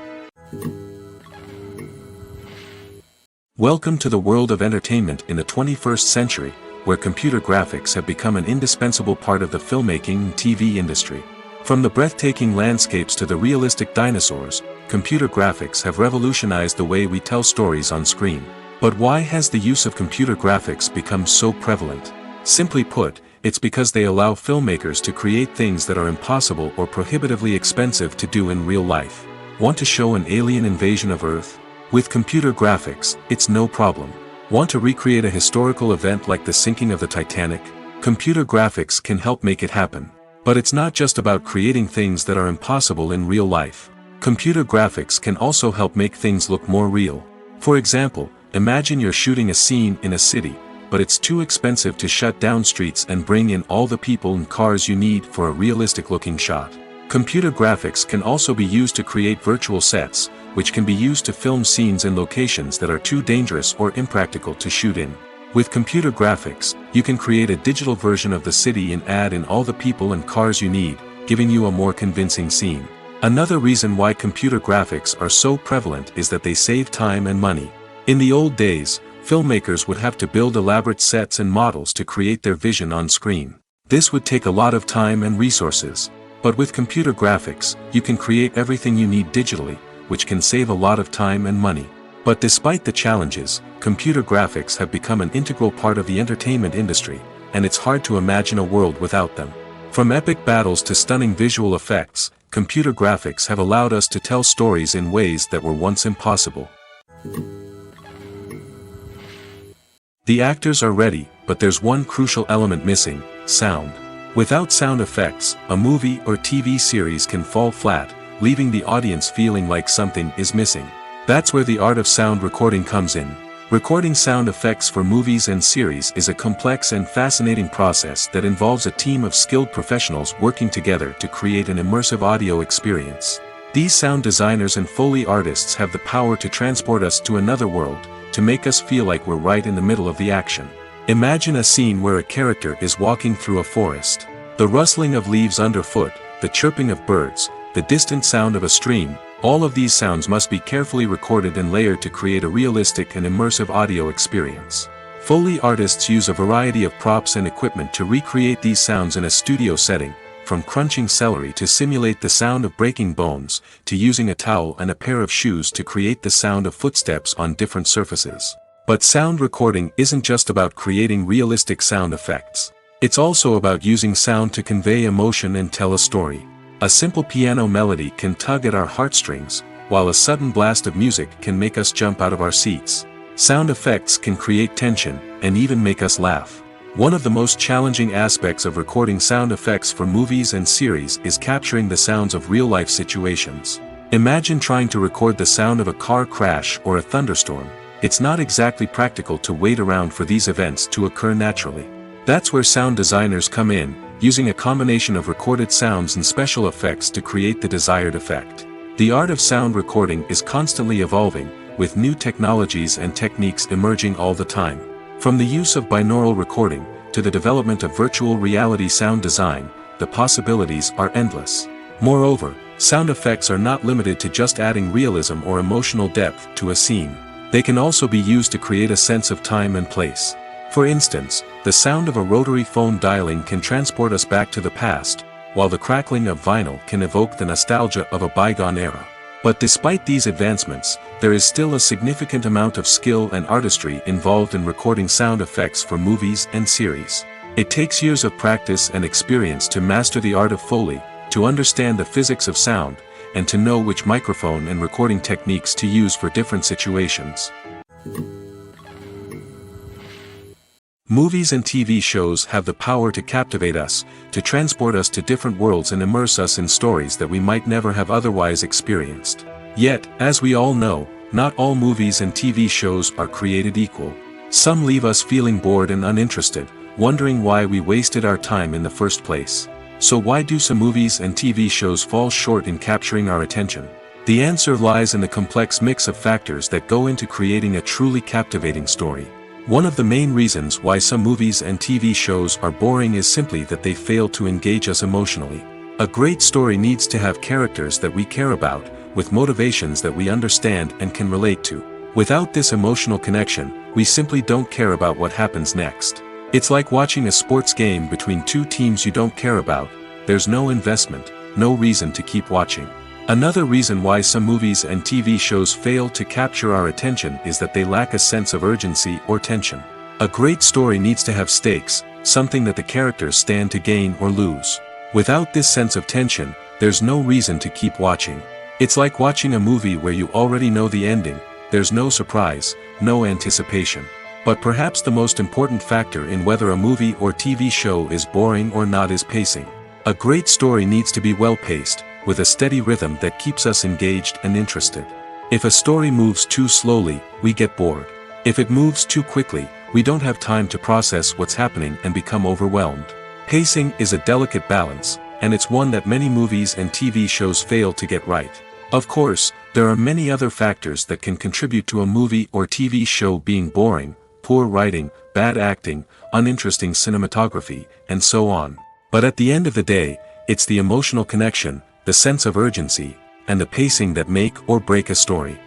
Welcome to the world of entertainment in the 21st century, where computer graphics have become an indispensable part of the filmmaking and TV industry. From the breathtaking landscapes to the realistic dinosaurs, computer graphics have revolutionized the way we tell stories on screen. But why has the use of computer graphics become so prevalent? Simply put, it's because they allow filmmakers to create things that are impossible or prohibitively expensive to do in real life. Want to show an alien invasion of Earth? With computer graphics, it's no problem. Want to recreate a historical event like the sinking of the Titanic? Computer graphics can help make it happen. But it's not just about creating things that are impossible in real life. Computer graphics can also help make things look more real. For example, imagine you're shooting a scene in a city, but it's too expensive to shut down streets and bring in all the people and cars you need for a realistic-looking shot. Computer graphics can also be used to create virtual sets, which can be used to film scenes in locations that are too dangerous or impractical to shoot in. With computer graphics, you can create a digital version of the city and add in all the people and cars you need, giving you a more convincing scene. Another reason why computer graphics are so prevalent is that they save time and money. In the old days, filmmakers would have to build elaborate sets and models to create their vision on screen. This would take a lot of time and resources. But with computer graphics, you can create everything you need digitally, which can save a lot of time and money. But despite the challenges, computer graphics have become an integral part of the entertainment industry, and it's hard to imagine a world without them. From epic battles to stunning visual effects, computer graphics have allowed us to tell stories in ways that were once impossible. The actors are ready, but there's one crucial element missing: sound. Without sound effects, a movie or TV series can fall flat, leaving the audience feeling like something is missing. That's where the art of sound recording comes in. Recording sound effects for movies and series is a complex and fascinating process that involves a team of skilled professionals working together to create an immersive audio experience. These sound designers and Foley artists have the power to transport us to another world, to make us feel like we're right in the middle of the action. Imagine a scene where a character is walking through a forest. The rustling of leaves underfoot, the chirping of birds, the distant sound of a stream, all of these sounds must be carefully recorded and layered to create a realistic and immersive audio experience. Foley artists use a variety of props and equipment to recreate these sounds in a studio setting, from crunching celery to simulate the sound of breaking bones, to using a towel and a pair of shoes to create the sound of footsteps on different surfaces. But sound recording isn't just about creating realistic sound effects. It's also about using sound to convey emotion and tell a story. A simple piano melody can tug at our heartstrings, while a sudden blast of music can make us jump out of our seats. Sound effects can create tension, and even make us laugh. One of the most challenging aspects of recording sound effects for movies and series is capturing the sounds of real-life situations. Imagine trying to record the sound of a car crash or a thunderstorm. It's not exactly practical to wait around for these events to occur naturally. That's where sound designers come in, using a combination of recorded sounds and special effects to create the desired effect. The art of sound recording is constantly evolving, with new technologies and techniques emerging all the time. From the use of binaural recording, to the development of virtual reality sound design, the possibilities are endless. Moreover, sound effects are not limited to just adding realism or emotional depth to a scene. They can also be used to create a sense of time and place. For instance, the sound of a rotary phone dialing can transport us back to the past, while the crackling of vinyl can evoke the nostalgia of a bygone era. But despite these advancements, there is still a significant amount of skill and artistry involved in recording sound effects for movies and series. It takes years of practice and experience to master the art of Foley, to understand the physics of sound, and to know which microphone and recording techniques to use for different situations. Movies and TV shows have the power to captivate us, to transport us to different worlds and immerse us in stories that we might never have otherwise experienced. Yet, as we all know, not all movies and TV shows are created equal. Some leave us feeling bored and uninterested, wondering why we wasted our time in the first place. So why do some movies and TV shows fall short in capturing our attention? The answer lies in the complex mix of factors that go into creating a truly captivating story. One of the main reasons why some movies and TV shows are boring is simply that they fail to engage us emotionally. A great story needs to have characters that we care about, with motivations that we understand and can relate to. Without this emotional connection, we simply don't care about what happens next. It's like watching a sports game between two teams you don't care about. There's no investment, no reason to keep watching. Another reason why some movies and TV shows fail to capture our attention is that they lack a sense of urgency or tension. A great story needs to have stakes, something that the characters stand to gain or lose. Without this sense of tension, there's no reason to keep watching. It's like watching a movie where you already know the ending. There's no surprise, no anticipation. But perhaps the most important factor in whether a movie or TV show is boring or not is pacing. A great story needs to be well-paced, with a steady rhythm that keeps us engaged and interested. If a story moves too slowly, we get bored. If it moves too quickly, we don't have time to process what's happening and become overwhelmed. Pacing is a delicate balance, and it's one that many movies and TV shows fail to get right. Of course, there are many other factors that can contribute to a movie or TV show being boring: poor writing, bad acting, uninteresting cinematography, and so on. But at the end of the day, it's the emotional connection, the sense of urgency, and the pacing that make or break a story.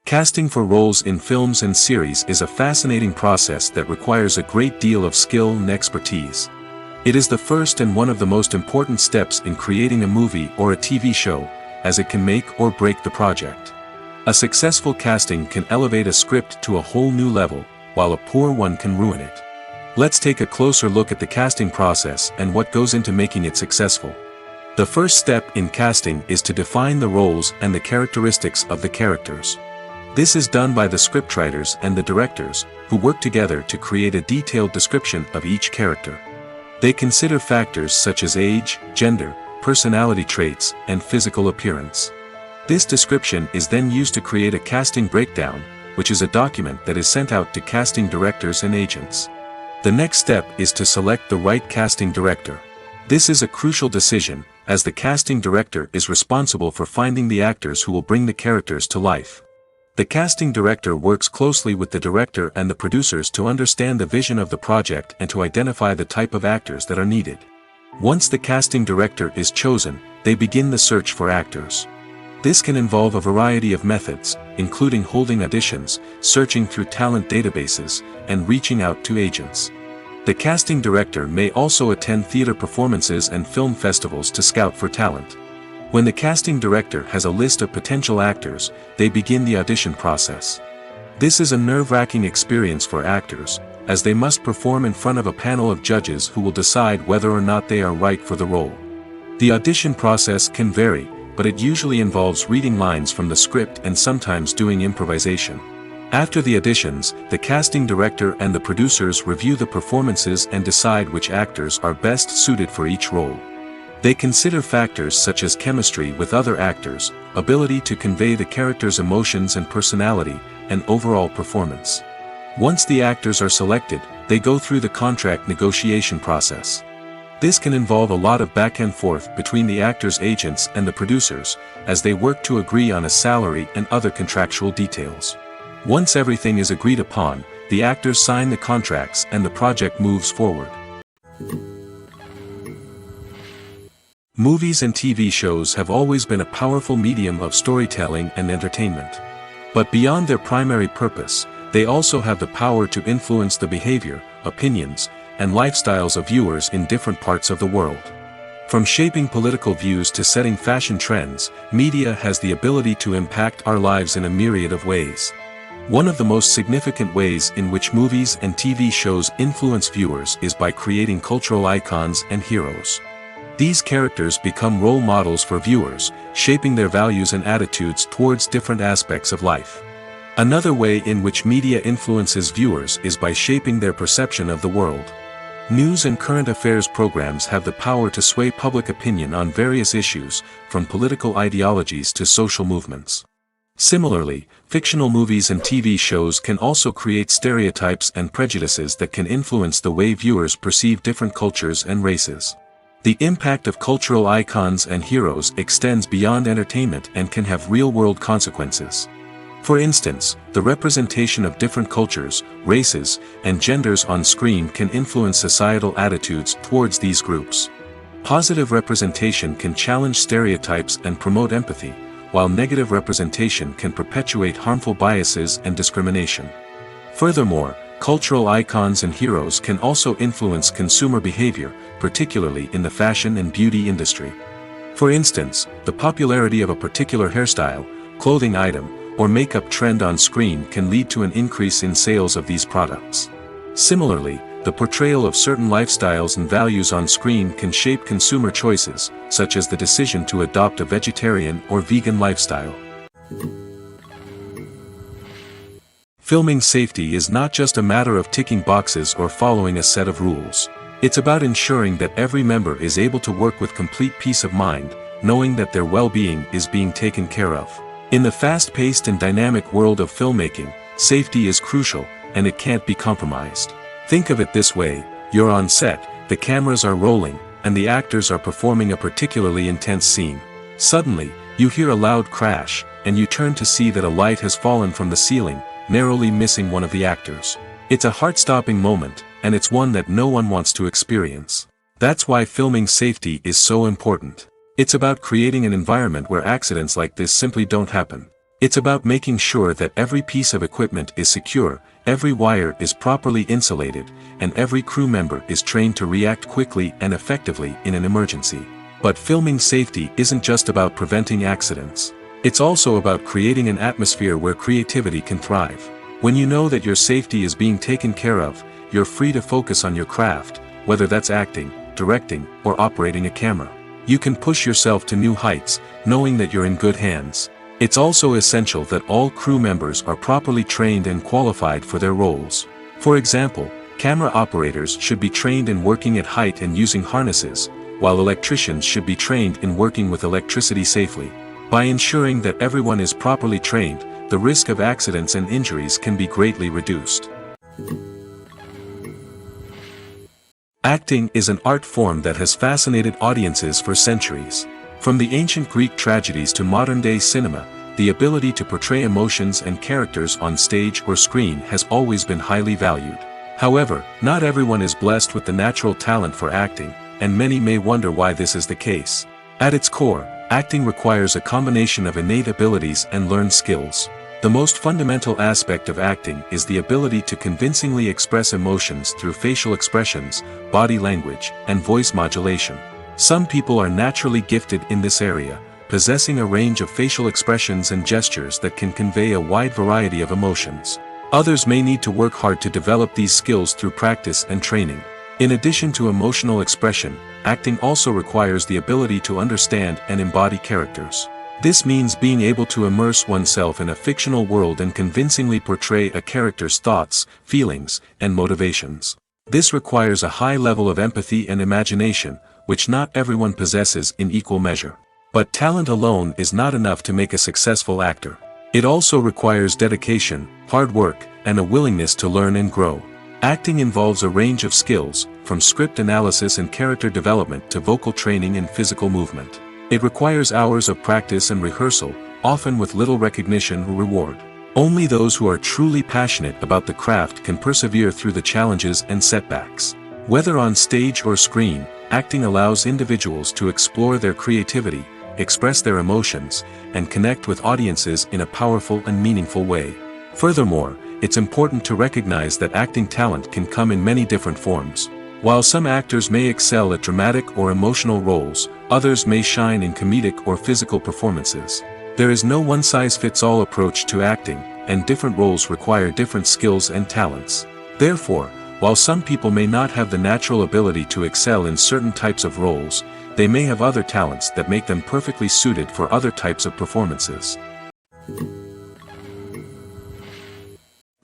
Casting for roles in films and series is a fascinating process that requires a great deal of skill and expertise. It is the first and one of the most important steps in creating a movie or a TV show, as it can make or break the project. A successful casting can elevate a script to a whole new level, while a poor one can ruin it. Let's take a closer look at the casting process and what goes into making it successful. The first step in casting is to define the roles and the characteristics of the characters. This is done by the scriptwriters and the directors, who work together to create a detailed description of each character. They consider factors such as age, gender, personality traits, and physical appearance. This description is then used to create a casting breakdown, which is a document that is sent out to casting directors and agents. The next step is to select the right casting director. This is a crucial decision, as the casting director is responsible for finding the actors who will bring the characters to life. The casting director works closely with the director and the producers to understand the vision of the project and to identify the type of actors that are needed. Once the casting director is chosen, they begin the search for actors. This can involve a variety of methods, including holding auditions, searching through talent databases, and reaching out to agents. The casting director may also attend theater performances and film festivals to scout for talent. When the casting director has a list of potential actors, they begin the audition process. This is a nerve-wracking experience for actors, as they must perform in front of a panel of judges who will decide whether or not they are right for the role. The audition process can vary, but it usually involves reading lines from the script and sometimes doing improvisation. After the auditions, the casting director and the producers review the performances and decide which actors are best suited for each role. They consider factors such as chemistry with other actors, ability to convey the character's emotions and personality, and overall performance. Once the actors are selected, they go through the contract negotiation process. This can involve a lot of back and forth between the actors' agents and the producers, as they work to agree on a salary and other contractual details. Once everything is agreed upon, the actors sign the contracts and the project moves forward. Movies and TV shows have always been a powerful medium of storytelling and entertainment. But beyond their primary purpose, they also have the power to influence the behavior, opinions, and lifestyles of viewers in different parts of the world. From shaping political views to setting fashion trends, media has the ability to impact our lives in a myriad of ways. One of the most significant ways in which movies and TV shows influence viewers is by creating cultural icons and heroes. These characters become role models for viewers, shaping their values and attitudes towards different aspects of life. Another way in which media influences viewers is by shaping their perception of the world. News and current affairs programs have the power to sway public opinion on various issues, from political ideologies to social movements. Similarly, fictional movies and TV shows can also create stereotypes and prejudices that can influence the way viewers perceive different cultures and races. The impact of cultural icons and heroes extends beyond entertainment and can have real-world consequences. For instance, the representation of different cultures, races, and genders on screen can influence societal attitudes towards these groups. Positive representation can challenge stereotypes and promote empathy, while negative representation can perpetuate harmful biases and discrimination. Furthermore, cultural icons and heroes can also influence consumer behavior, particularly in the fashion and beauty industry. For instance, the popularity of a particular hairstyle, clothing item, or makeup trend on screen can lead to an increase in sales of these products. Similarly, the portrayal of certain lifestyles and values on screen can shape consumer choices, such as the decision to adopt a vegetarian or vegan lifestyle. Filming safety is not just a matter of ticking boxes or following a set of rules. It's about ensuring that every member is able to work with complete peace of mind, knowing that their well-being is being taken care of. In the fast-paced and dynamic world of filmmaking, safety is crucial, and it can't be compromised. Think of it this way: you're on set, the cameras are rolling, and the actors are performing a particularly intense scene. Suddenly, you hear a loud crash, and you turn to see that a light has fallen from the ceiling, narrowly missing one of the actors. It's a heart-stopping moment, and it's one that no one wants to experience. That's why filming safety is so important. It's about creating an environment where accidents like this simply don't happen. It's about making sure that every piece of equipment is secure, every wire is properly insulated, and every crew member is trained to react quickly and effectively in an emergency. But filming safety isn't just about preventing accidents. It's also about creating an atmosphere where creativity can thrive. When you know that your safety is being taken care of, you're free to focus on your craft, whether that's acting, directing, or operating a camera. You can push yourself to new heights, knowing that you're in good hands. It's also essential that all crew members are properly trained and qualified for their roles. For example, camera operators should be trained in working at height and using harnesses, while electricians should be trained in working with electricity safely. By ensuring that everyone is properly trained, the risk of accidents and injuries can be greatly reduced. Acting is an art form that has fascinated audiences for centuries. From the ancient Greek tragedies to modern-day cinema, the ability to portray emotions and characters on stage or screen has always been highly valued. However, not everyone is blessed with the natural talent for acting, and many may wonder why this is the case. At its core, acting requires a combination of innate abilities and learned skills. The most fundamental aspect of acting is the ability to convincingly express emotions through facial expressions, body language, and voice modulation. Some people are naturally gifted in this area, possessing a range of facial expressions and gestures that can convey a wide variety of emotions. Others may need to work hard to develop these skills through practice and training. In addition to emotional expression, acting also requires the ability to understand and embody characters. This means being able to immerse oneself in a fictional world and convincingly portray a character's thoughts, feelings, and motivations. This requires a high level of empathy and imagination, which not everyone possesses in equal measure. But talent alone is not enough to make a successful actor. It also requires dedication, hard work, and a willingness to learn and grow. Acting involves a range of skills, from script analysis and character development to vocal training and physical movement. It requires hours of practice and rehearsal, often with little recognition or reward. Only those who are truly passionate about the craft can persevere through the challenges and setbacks. Whether on stage or screen, acting allows individuals to explore their creativity, express their emotions, and connect with audiences in a powerful and meaningful way. Furthermore, it's important to recognize that acting talent can come in many different forms. While some actors may excel at dramatic or emotional roles, others may shine in comedic or physical performances. There is no one-size-fits-all approach to acting, and different roles require different skills and talents. Therefore, while some people may not have the natural ability to excel in certain types of roles, they may have other talents that make them perfectly suited for other types of performances.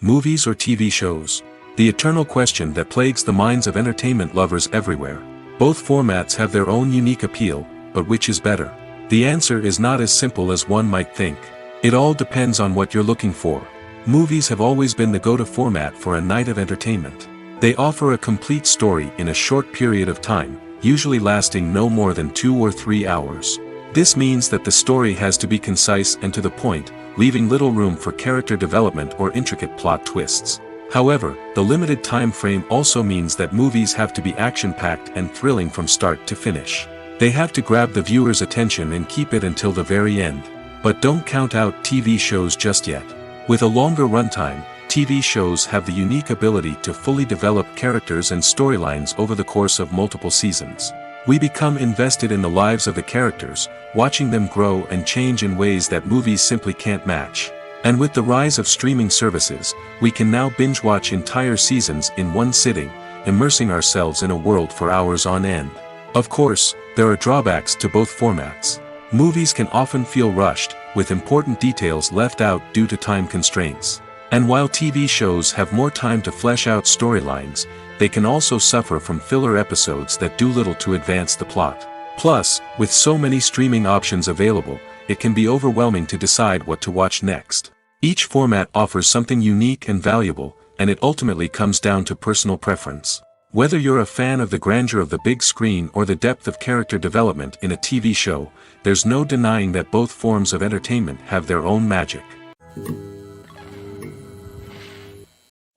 Movies or TV shows? The eternal question that plagues the minds of entertainment lovers everywhere. Both formats have their own unique appeal, but which is better? The answer is not as simple as one might think. It all depends on what you're looking for. Movies have always been the go-to format for a night of entertainment. They offer a complete story in a short period of time, usually lasting no more than 2 or 3 hours. This means that the story has to be concise and to the point, leaving little room for character development or intricate plot twists. However, the limited time frame also means that movies have to be action-packed and thrilling from start to finish. They have to grab the viewer's attention and keep it until the very end. But don't count out TV shows just yet. With a longer runtime, TV shows have the unique ability to fully develop characters and storylines over the course of multiple seasons. We become invested in the lives of the characters, watching them grow and change in ways that movies simply can't match. And with the rise of streaming services, we can now binge-watch entire seasons in one sitting, immersing ourselves in a world for hours on end. Of course, there are drawbacks to both formats. Movies can often feel rushed, with important details left out due to time constraints. And while TV shows have more time to flesh out storylines, they can also suffer from filler episodes that do little to advance the plot. Plus, with so many streaming options available, it can be overwhelming to decide what to watch next. Each format offers something unique and valuable, and it ultimately comes down to personal preference. Whether you're a fan of the grandeur of the big screen or the depth of character development in a TV show, there's no denying that both forms of entertainment have their own magic.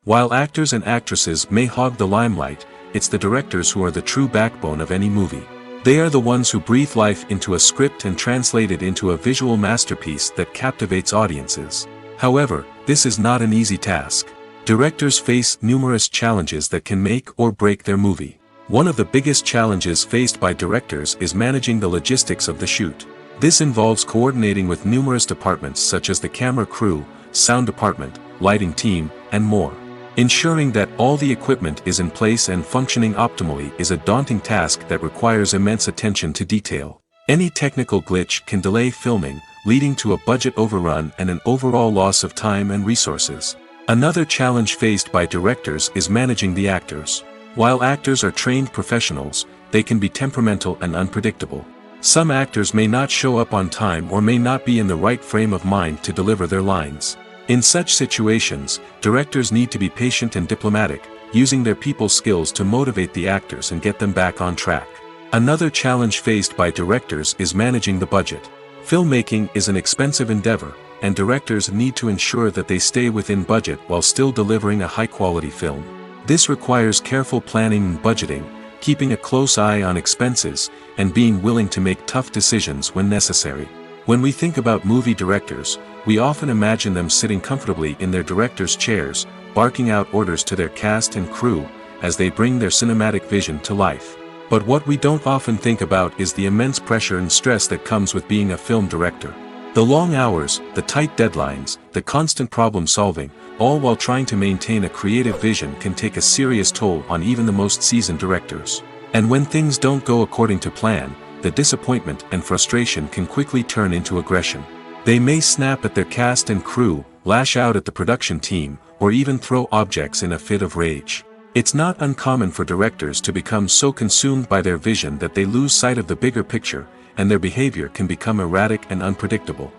While actors and actresses may hog the limelight, it's the directors who are the true backbone of any movie. They are the ones who breathe life into a script and translate it into a visual masterpiece that captivates audiences. However, this is not an easy task. Directors face numerous challenges that can make or break their movie. One of the biggest challenges faced by directors is managing the logistics of the shoot. This involves coordinating with numerous departments such as the camera crew, sound department, lighting team, and more. Ensuring that all the equipment is in place and functioning optimally is a daunting task that requires immense attention to detail. Any technical glitch can delay filming, leading to a budget overrun and an overall loss of time and resources. Another challenge faced by directors is managing the actors. While actors are trained professionals, they can be temperamental and unpredictable. Some actors may not show up on time or may not be in the right frame of mind to deliver their lines. In such situations, directors need to be patient and diplomatic, using their people skills to motivate the actors and get them back on track. Another challenge faced by directors is managing the budget. Filmmaking is an expensive endeavor, and directors need to ensure that they stay within budget while still delivering a high-quality film. This requires careful planning and budgeting, keeping a close eye on expenses, and being willing to make tough decisions when necessary. When we think about movie directors, we often imagine them sitting comfortably in their director's chairs, barking out orders to their cast and crew, as they bring their cinematic vision to life. But what we don't often think about is the immense pressure and stress that comes with being a film director. The long hours, the tight deadlines, the constant problem solving, all while trying to maintain a creative vision can take a serious toll on even the most seasoned directors. And when things don't go according to plan, the disappointment and frustration can quickly turn into aggression. They may snap at their cast and crew, lash out at the production team, or even throw objects in a fit of rage. It's not uncommon for directors to become so consumed by their vision that they lose sight of the bigger picture, and their behavior can become erratic and unpredictable.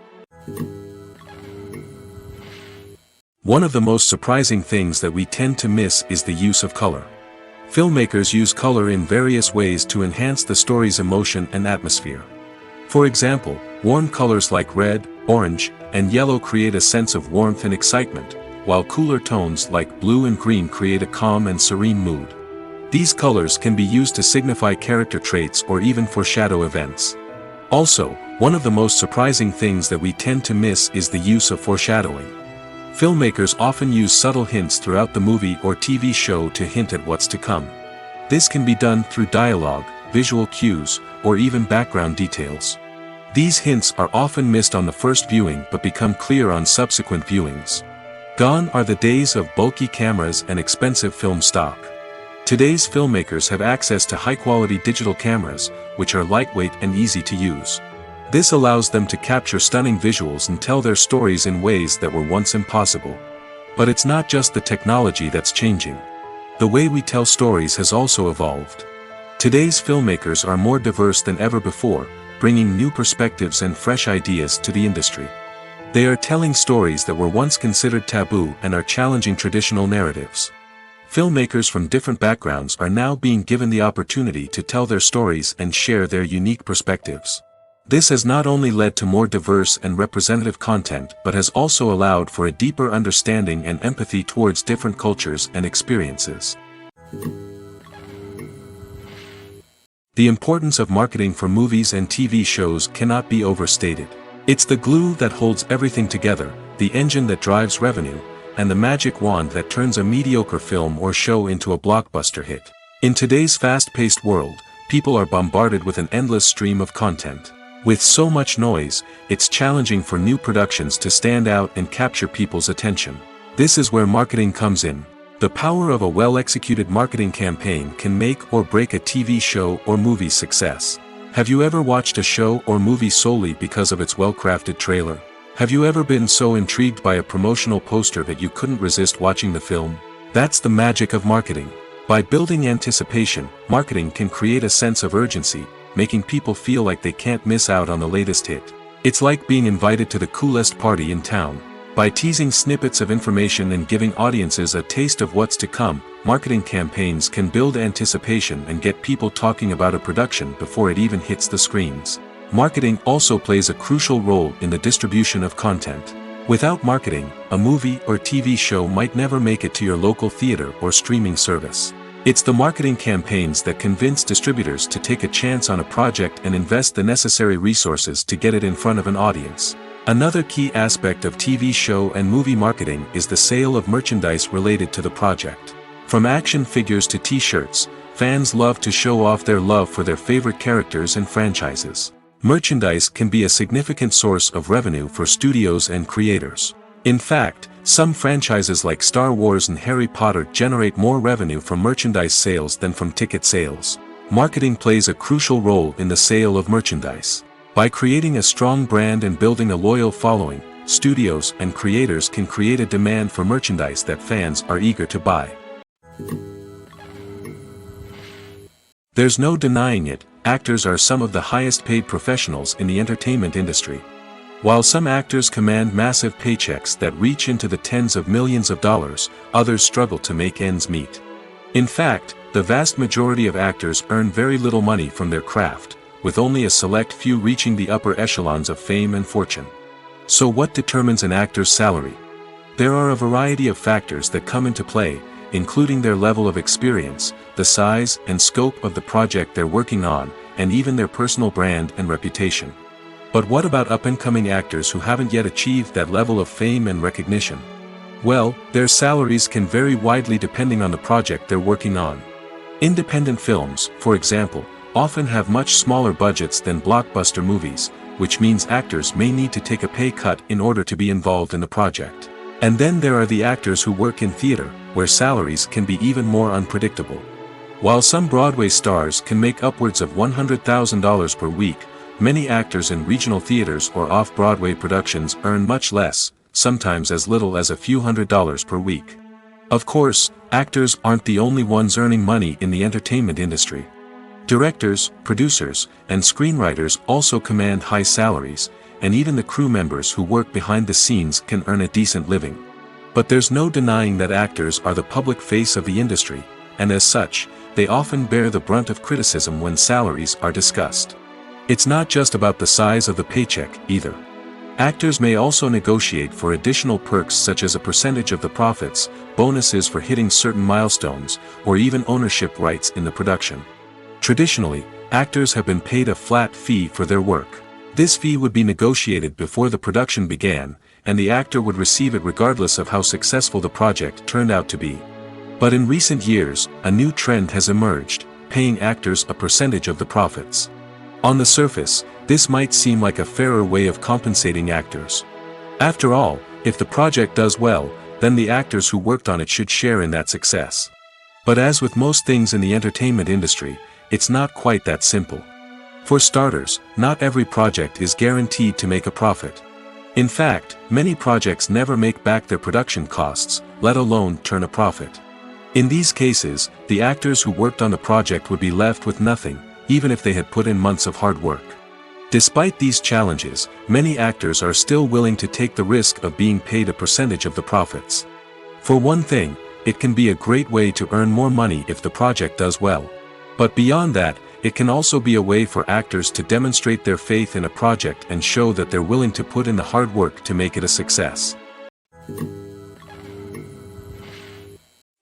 One of the most surprising things that we tend to miss is the use of color. Filmmakers use color in various ways to enhance the story's emotion and atmosphere. For example, warm colors like red, orange, and yellow create a sense of warmth and excitement, while cooler tones like blue and green create a calm and serene mood. These colors can be used to signify character traits or even foreshadow events. Also, one of the most surprising things that we tend to miss is the use of foreshadowing. Filmmakers often use subtle hints throughout the movie or TV show to hint at what's to come. This can be done through dialogue, visual cues, or even background details. These hints are often missed on the first viewing but become clear on subsequent viewings. Gone are the days of bulky cameras and expensive film stock. Today's filmmakers have access to high-quality digital cameras, which are lightweight and easy to use. This allows them to capture stunning visuals and tell their stories in ways that were once impossible. But it's not just the technology that's changing. The way we tell stories has also evolved. Today's filmmakers are more diverse than ever before, bringing new perspectives and fresh ideas to the industry. They are telling stories that were once considered taboo and are challenging traditional narratives. Filmmakers from different backgrounds are now being given the opportunity to tell their stories and share their unique perspectives. This has not only led to more diverse and representative content but has also allowed for a deeper understanding and empathy towards different cultures and experiences. The importance of marketing for movies and TV shows cannot be overstated. It's the glue that holds everything together, the engine that drives revenue, and the magic wand that turns a mediocre film or show into a blockbuster hit. In today's fast-paced world, people are bombarded with an endless stream of content. With so much noise, it's challenging for new productions to stand out and capture people's attention. This is where marketing comes in. The power of a well-executed marketing campaign can make or break a TV show or movie's success. Have you ever watched a show or movie solely because of its well-crafted trailer? Have you ever been so intrigued by a promotional poster that you couldn't resist watching the film? That's the magic of marketing. By building anticipation, marketing can create a sense of urgency, making people feel like they can't miss out on the latest hit. It's like being invited to the coolest party in town. By teasing snippets of information and giving audiences a taste of what's to come, marketing campaigns can build anticipation and get people talking about a production before it even hits the screens. Marketing also plays a crucial role in the distribution of content. Without marketing, a movie or TV show might never make it to your local theater or streaming service. It's the marketing campaigns that convince distributors to take a chance on a project and invest the necessary resources to get it in front of an audience. Another key aspect of TV show and movie marketing is the sale of merchandise related to the project. From action figures to t-shirts, fans love to show off their love for their favorite characters and franchises. Merchandise can be a significant source of revenue for studios and creators. In fact, Some franchises like Star Wars and Harry Potter generate more revenue from merchandise sales than from ticket sales. Marketing plays a crucial role in the sale of merchandise. By creating a strong brand and building a loyal following, studios and creators can create a demand for merchandise that fans are eager to buy. There's no denying it, actors are some of the highest paid professionals in the entertainment industry. While some actors command massive paychecks that reach into the tens of millions of dollars, others struggle to make ends meet. In fact, the vast majority of actors earn very little money from their craft, with only a select few reaching the upper echelons of fame and fortune. So what determines an actor's salary? There are a variety of factors that come into play, including their level of experience, the size and scope of the project they're working on, and even their personal brand and reputation. But what about up-and-coming actors who haven't yet achieved that level of fame and recognition? Well, their salaries can vary widely depending on the project they're working on. Independent films, for example, often have much smaller budgets than blockbuster movies, which means actors may need to take a pay cut in order to be involved in the project. And then there are the actors who work in theater, where salaries can be even more unpredictable. While some Broadway stars can make upwards of $100,000 per week, many actors in regional theaters or off-Broadway productions earn much less, sometimes as little as a few $100s per week. Of course, actors aren't the only ones earning money in the entertainment industry. Directors, producers, and screenwriters also command high salaries, and even the crew members who work behind the scenes can earn a decent living. But there's no denying that actors are the public face of the industry, and as such, they often bear the brunt of criticism when salaries are discussed. It's not just about the size of the paycheck, either. Actors may also negotiate for additional perks such as a percentage of the profits, bonuses for hitting certain milestones, or even ownership rights in the production. Traditionally, actors have been paid a flat fee for their work. This fee would be negotiated before the production began, and the actor would receive it regardless of how successful the project turned out to be. But in recent years, a new trend has emerged, paying actors a percentage of the profits. On the surface, this might seem like a fairer way of compensating actors. After all, if the project does well, then the actors who worked on it should share in that success. But as with most things in the entertainment industry, it's not quite that simple. For starters, not every project is guaranteed to make a profit. In fact, many projects never make back their production costs, let alone turn a profit. In these cases, the actors who worked on the project would be left with nothing, even if they had put in months of hard work. Despite these challenges, many actors are still willing to take the risk of being paid a percentage of the profits. For one thing, it can be a great way to earn more money if the project does well. But beyond that, it can also be a way for actors to demonstrate their faith in a project and show that they're willing to put in the hard work to make it a success.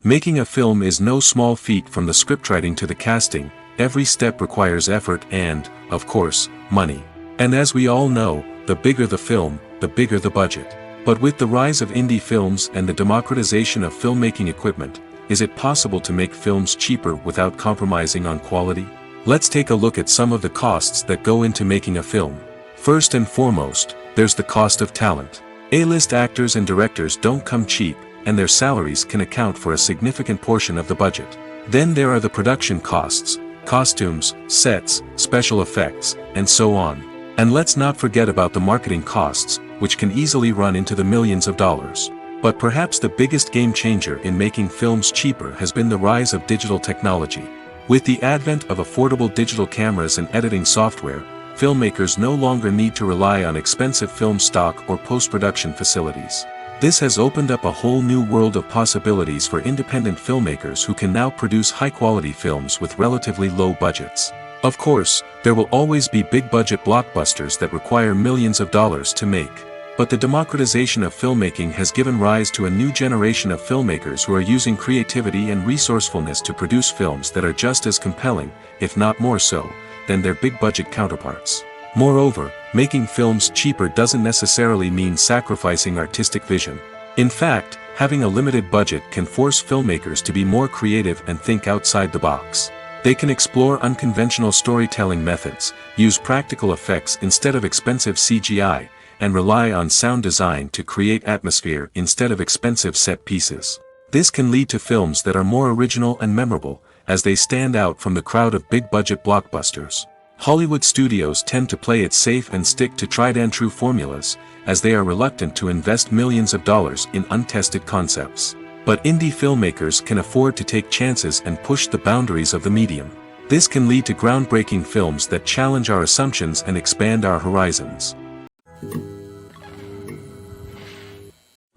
Making a film is no small feat. From the scriptwriting to the casting, every step requires effort and, of course, money. And as we all know, the bigger the film, the bigger the budget. But with the rise of indie films and the democratization of filmmaking equipment, is it possible to make films cheaper without compromising on quality? Let's take a look at some of the costs that go into making a film. First and foremost, there's the cost of talent. A-list actors and directors don't come cheap, and their salaries can account for a significant portion of the budget. Then there are the production costs, costumes, sets, special effects, and so on. And let's not forget about the marketing costs, which can easily run into the millions of dollars. But perhaps the biggest game changer in making films cheaper has been the rise of digital technology. With the advent of affordable digital cameras and editing software, filmmakers no longer need to rely on expensive film stock or post-production facilities. This has opened up a whole new world of possibilities for independent filmmakers who can now produce high-quality films with relatively low budgets. Of course, there will always be big-budget blockbusters that require millions of dollars to make. But the democratization of filmmaking has given rise to a new generation of filmmakers who are using creativity and resourcefulness to produce films that are just as compelling, if not more so, than their big-budget counterparts. Moreover, making films cheaper doesn't necessarily mean sacrificing artistic vision. In fact, having a limited budget can force filmmakers to be more creative and think outside the box. They can explore unconventional storytelling methods, use practical effects instead of expensive CGI, and rely on sound design to create atmosphere instead of expensive set pieces. This can lead to films that are more original and memorable, as they stand out from the crowd of big-budget blockbusters. Hollywood studios tend to play it safe and stick to tried-and-true formulas, as they are reluctant to invest millions of dollars in untested concepts. But indie filmmakers can afford to take chances and push the boundaries of the medium. This can lead to groundbreaking films that challenge our assumptions and expand our horizons.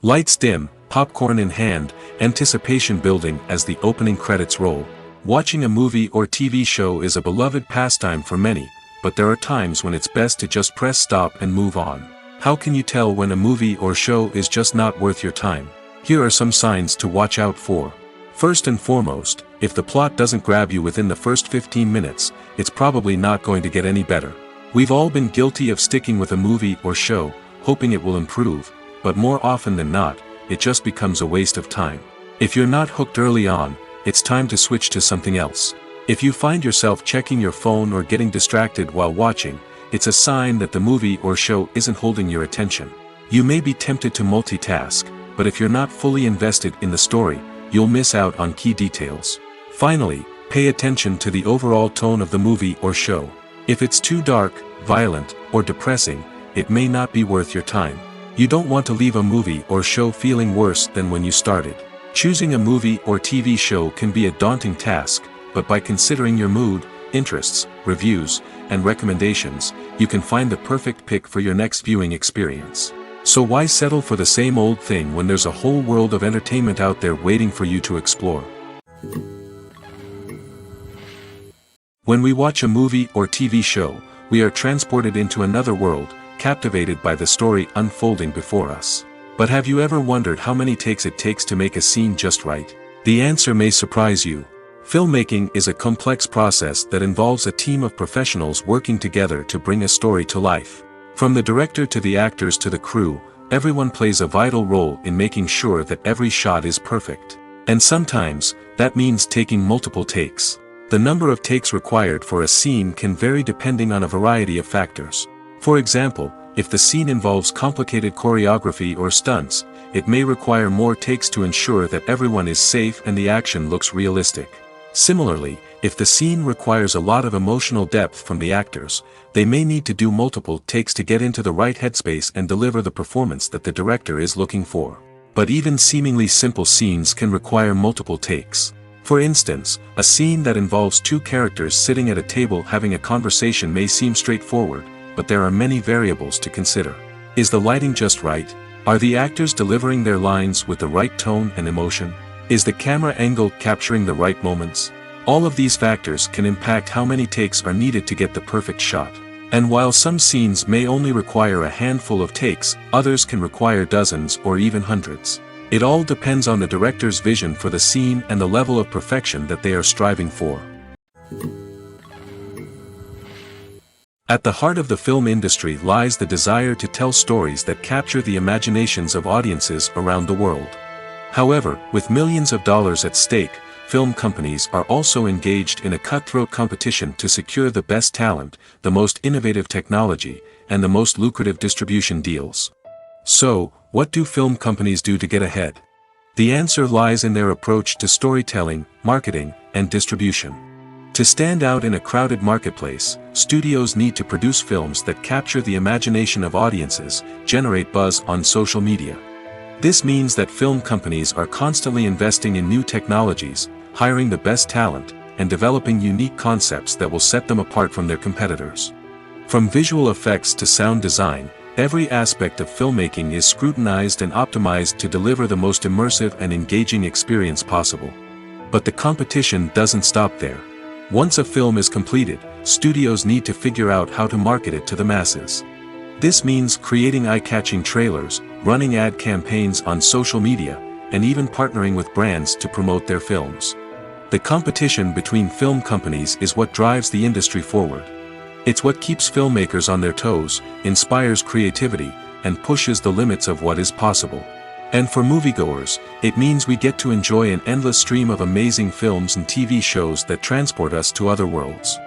Lights dim, popcorn in hand, anticipation building as the opening credits roll. Watching a movie or TV show is a beloved pastime for many, but there are times when it's best to just press stop and move on. How can you tell when a movie or show is just not worth your time? Here are some signs to watch out for. First and foremost, if the plot doesn't grab you within the first 15 minutes, it's probably not going to get any better. We've all been guilty of sticking with a movie or show, hoping it will improve, but more often than not, it just becomes a waste of time. If you're not hooked early on, it's time to switch to something else. If you find yourself checking your phone or getting distracted while watching, it's a sign that the movie or show isn't holding your attention. You may be tempted to multitask, but if you're not fully invested in the story, you'll miss out on key details. Finally, pay attention to the overall tone of the movie or show. If it's too dark, violent, or depressing, it may not be worth your time. You don't want to leave a movie or show feeling worse than when you started. Choosing a movie or TV show can be a daunting task, but by considering your mood, interests, reviews, and recommendations, you can find the perfect pick for your next viewing experience. So why settle for the same old thing when there's a whole world of entertainment out there waiting for you to explore? When we watch a movie or TV show, we are transported into another world, captivated by the story unfolding before us. But have you ever wondered how many takes it takes to make a scene just right? The answer may surprise you. Filmmaking is a complex process that involves a team of professionals working together to bring a story to life. From the director to the actors to the crew, everyone plays a vital role in making sure that every shot is perfect. And sometimes, that means taking multiple takes. The number of takes required for a scene can vary depending on a variety of factors. For example, if the scene involves complicated choreography or stunts, it may require more takes to ensure that everyone is safe and the action looks realistic. Similarly, if the scene requires a lot of emotional depth from the actors, they may need to do multiple takes to get into the right headspace and deliver the performance that the director is looking for. But even seemingly simple scenes can require multiple takes. For instance, a scene that involves two characters sitting at a table having a conversation may seem straightforward, but there are many variables to consider. Is the lighting just right? Are the actors delivering their lines with the right tone and emotion? Is the camera angle capturing the right moments? All of these factors can impact how many takes are needed to get the perfect shot. And while some scenes may only require a handful of takes, others can require dozens or even hundreds. It all depends on the director's vision for the scene and the level of perfection that they are striving for. At the heart of the film industry lies the desire to tell stories that capture the imaginations of audiences around the world. However, with millions of dollars at stake, film companies are also engaged in a cutthroat competition to secure the best talent, the most innovative technology, and the most lucrative distribution deals. So, what do film companies do to get ahead? The answer lies in their approach to storytelling, marketing, and distribution. To stand out in a crowded marketplace, studios need to produce films that capture the imagination of audiences, generate buzz on social media. This means that film companies are constantly investing in new technologies, hiring the best talent, and developing unique concepts that will set them apart from their competitors. From visual effects to sound design, every aspect of filmmaking is scrutinized and optimized to deliver the most immersive and engaging experience possible. But the competition doesn't stop there. Once a film is completed, studios need to figure out how to market it to the masses. This means creating eye-catching trailers, running ad campaigns on social media, and even partnering with brands to promote their films. The competition between film companies is what drives the industry forward. It's what keeps filmmakers on their toes, inspires creativity, and pushes the limits of what is possible. And for moviegoers, it means we get to enjoy an endless stream of amazing films and TV shows that transport us to other worlds.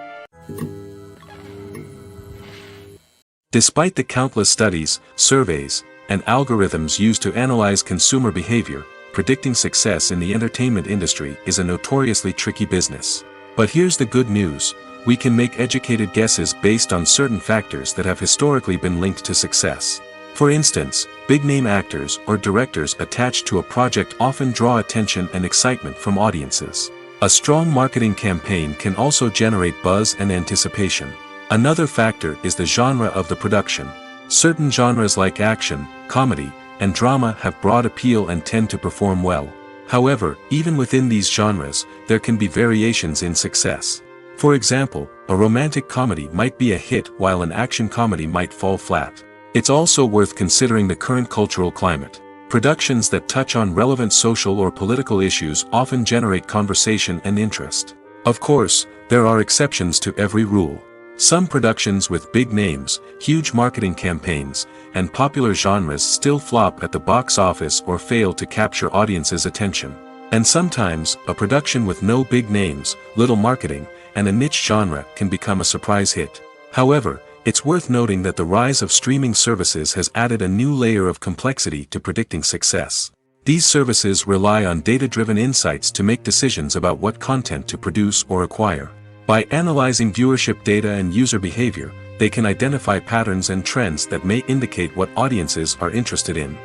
Despite the countless studies, surveys, and algorithms used to analyze consumer behavior, predicting success in the entertainment industry is a notoriously tricky business. But here's the good news: we can make educated guesses based on certain factors that have historically been linked to success. For instance, big-name actors or directors attached to a project often draw attention and excitement from audiences. A strong marketing campaign can also generate buzz and anticipation. Another factor is the genre of the production. Certain genres like action, comedy, and drama have broad appeal and tend to perform well. However, even within these genres, there can be variations in success. For example, a romantic comedy might be a hit while an action comedy might fall flat. It's also worth considering the current cultural climate. Productions that touch on relevant social or political issues often generate conversation and interest. Of course, there are exceptions to every rule. Some productions with big names, huge marketing campaigns, and popular genres still flop at the box office or fail to capture audiences' attention. And sometimes, a production with no big names, little marketing, and a niche genre can become a surprise hit. However, it's worth noting that the rise of streaming services has added a new layer of complexity to predicting success. These services rely on data-driven insights to make decisions about what content to produce or acquire. By analyzing viewership data and user behavior, they can identify patterns and trends that may indicate what audiences are interested in.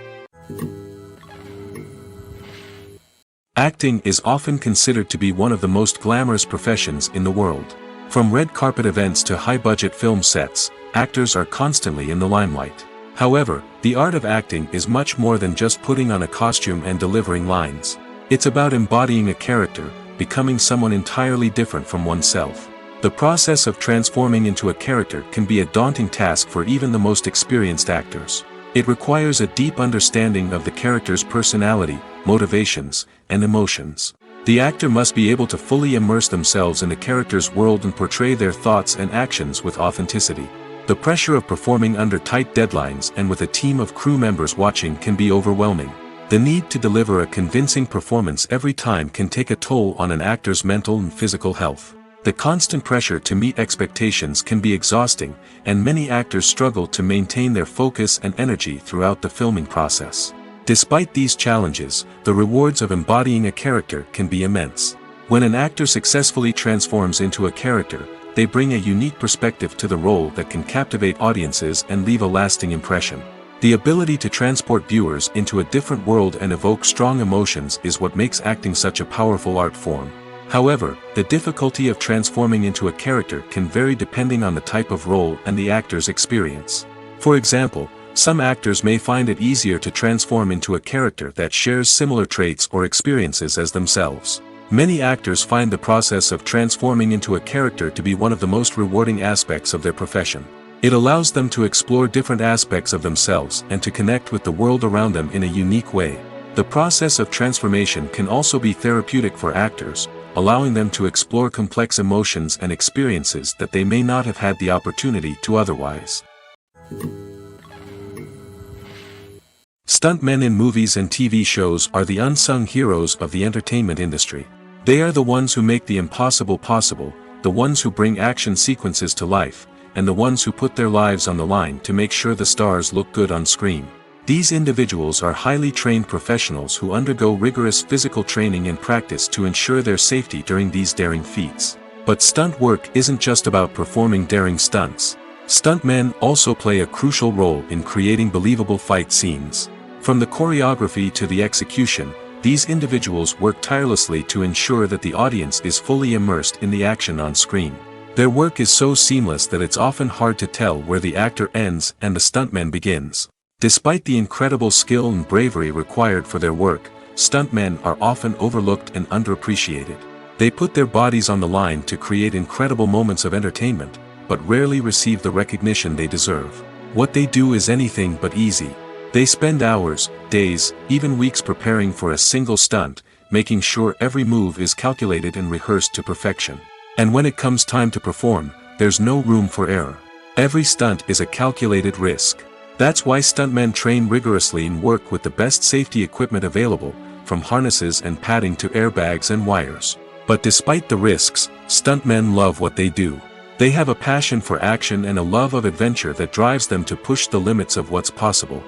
Acting is often considered to be one of the most glamorous professions in the world. From red carpet events to high-budget film sets, actors are constantly in the limelight. However, the art of acting is much more than just putting on a costume and delivering lines. It's about embodying a character, becoming someone entirely different from oneself. The process of transforming into a character can be a daunting task for even the most experienced actors. It requires a deep understanding of the character's personality, motivations, and emotions. The actor must be able to fully immerse themselves in the character's world and portray their thoughts and actions with authenticity. The pressure of performing under tight deadlines and with a team of crew members watching can be overwhelming. The need to deliver a convincing performance every time can take a toll on an actor's mental and physical health. The constant pressure to meet expectations can be exhausting, and many actors struggle to maintain their focus and energy throughout the filming process. Despite these challenges, the rewards of embodying a character can be immense. When an actor successfully transforms into a character, they bring a unique perspective to the role that can captivate audiences and leave a lasting impression. The ability to transport viewers into a different world and evoke strong emotions is what makes acting such a powerful art form. However, the difficulty of transforming into a character can vary depending on the type of role and the actor's experience. For example, some actors may find it easier to transform into a character that shares similar traits or experiences as themselves. Many actors find the process of transforming into a character to be one of the most rewarding aspects of their profession. It allows them to explore different aspects of themselves and to connect with the world around them in a unique way. The process of transformation can also be therapeutic for actors, allowing them to explore complex emotions and experiences that they may not have had the opportunity to otherwise. Stuntmen in movies and TV shows are the unsung heroes of the entertainment industry. They are the ones who make the impossible possible, the ones who bring action sequences to life, and the ones who put their lives on the line to make sure the stars look good on screen. These individuals are highly trained professionals who undergo rigorous physical training and practice to ensure their safety during these daring feats. But stunt work isn't just about performing daring stunts. Stuntmen also play a crucial role in creating believable fight scenes. From the choreography to the execution, these individuals work tirelessly to ensure that the audience is fully immersed in the action on screen. Their work is so seamless that it's often hard to tell where the actor ends and the stuntman begins. Despite the incredible skill and bravery required for their work, stuntmen are often overlooked and underappreciated. They put their bodies on the line to create incredible moments of entertainment, but rarely receive the recognition they deserve. What they do is anything but easy. They spend hours, days, even weeks preparing for a single stunt, making sure every move is calculated and rehearsed to perfection. And when it comes time to perform, there's no room for error. Every stunt is a calculated risk. That's why stuntmen train rigorously and work with the best safety equipment available, from harnesses and padding to airbags and wires. But despite the risks, stuntmen love what they do. They have a passion for action and a love of adventure that drives them to push the limits of what's possible.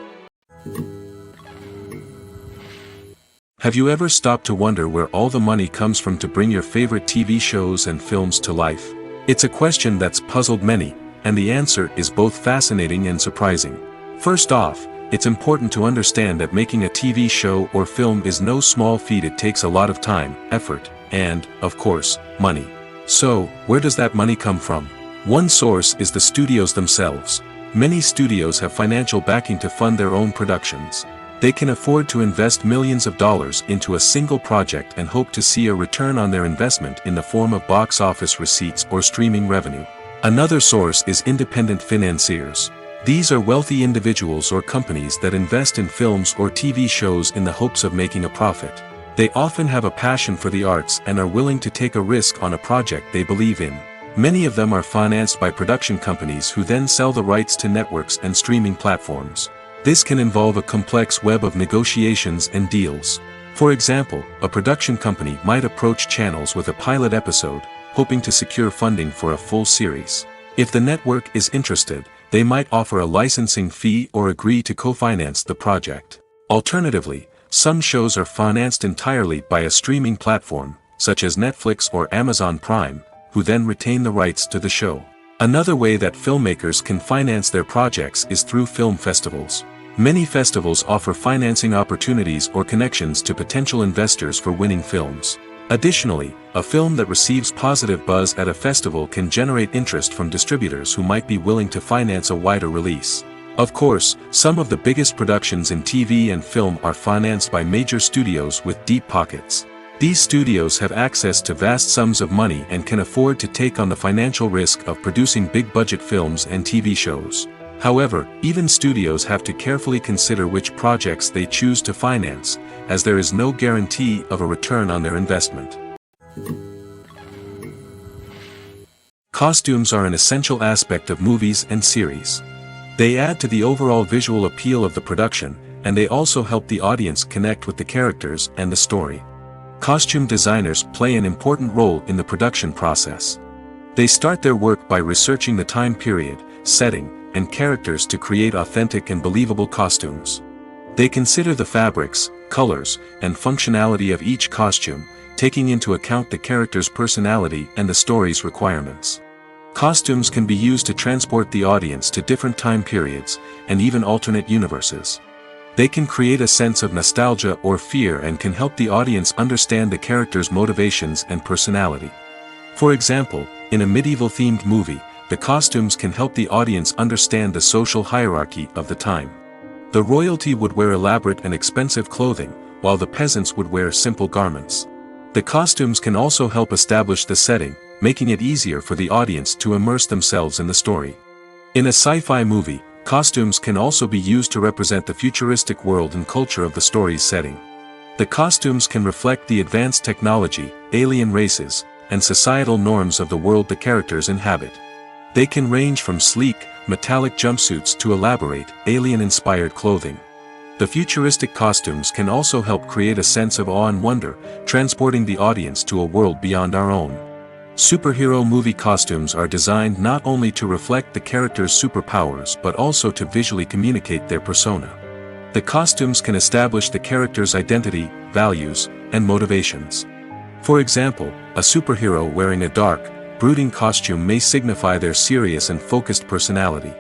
Have you ever stopped to wonder where all the money comes from to bring your favorite TV shows and films to life? It's a question that's puzzled many, and the answer is both fascinating and surprising. First off, it's important to understand that making a TV show or film is no small feat. It takes a lot of time, effort, and, of course, money. So, where does that money come from? One source is the studios themselves. Many studios have financial backing to fund their own productions. They can afford to invest millions of dollars into a single project and hope to see a return on their investment in the form of box office receipts or streaming revenue. Another source is independent financiers. These are wealthy individuals or companies that invest in films or TV shows in the hopes of making a profit. They often have a passion for the arts and are willing to take a risk on a project they believe in. Many of them are financed by production companies who then sell the rights to networks and streaming platforms. This can involve a complex web of negotiations and deals. For example, a production company might approach channels with a pilot episode, hoping to secure funding for a full series. If the network is interested, they might offer a licensing fee or agree to co-finance the project. Alternatively, some shows are financed entirely by a streaming platform, such as Netflix or Amazon Prime, who then retain the rights to the show. Another way that filmmakers can finance their projects is through film festivals. Many festivals offer financing opportunities or connections to potential investors for winning films. Additionally, a film that receives positive buzz at a festival can generate interest from distributors who might be willing to finance a wider release. Of course, some of the biggest productions in TV and film are financed by major studios with deep pockets. These studios have access to vast sums of money and can afford to take on the financial risk of producing big-budget films and TV shows. However, even studios have to carefully consider which projects they choose to finance, as there is no guarantee of a return on their investment. Costumes are an essential aspect of movies and series. They add to the overall visual appeal of the production, and they also help the audience connect with the characters and the story. Costume designers play an important role in the production process. They start their work by researching the time period, setting, and characters to create authentic and believable costumes. They consider the fabrics, colors, and functionality of each costume, taking into account the character's personality and the story's requirements. Costumes can be used to transport the audience to different time periods, and even alternate universes. They can create a sense of nostalgia or fear and can help the audience understand the character's motivations and personality. For example, in a medieval-themed movie, the costumes can help the audience understand the social hierarchy of the time. The royalty would wear elaborate and expensive clothing, while the peasants would wear simple garments. The costumes can also help establish the setting, making it easier for the audience to immerse themselves in the story. In a sci-fi movie, costumes can also be used to represent the futuristic world and culture of the story's setting. The costumes can reflect the advanced technology, alien races, and societal norms of the world the characters inhabit. They can range from sleek, metallic jumpsuits to elaborate, alien-inspired clothing. The futuristic costumes can also help create a sense of awe and wonder, transporting the audience to a world beyond our own. Superhero movie costumes are designed not only to reflect the character's superpowers but also to visually communicate their persona. The costumes can establish the character's identity, values, and motivations. For example, a superhero wearing a dark, brooding costume may signify their serious and focused personality.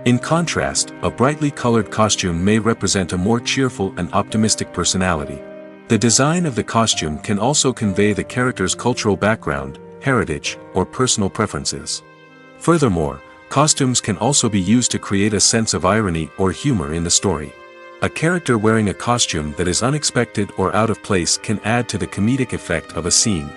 In contrast, a brightly colored costume may represent a more cheerful and optimistic personality. The design of the costume can also convey the character's cultural background, heritage, or personal preferences. Furthermore, costumes can also be used to create a sense of irony or humor in the story. A character wearing a costume that is unexpected or out of place can add to the comedic effect of a scene.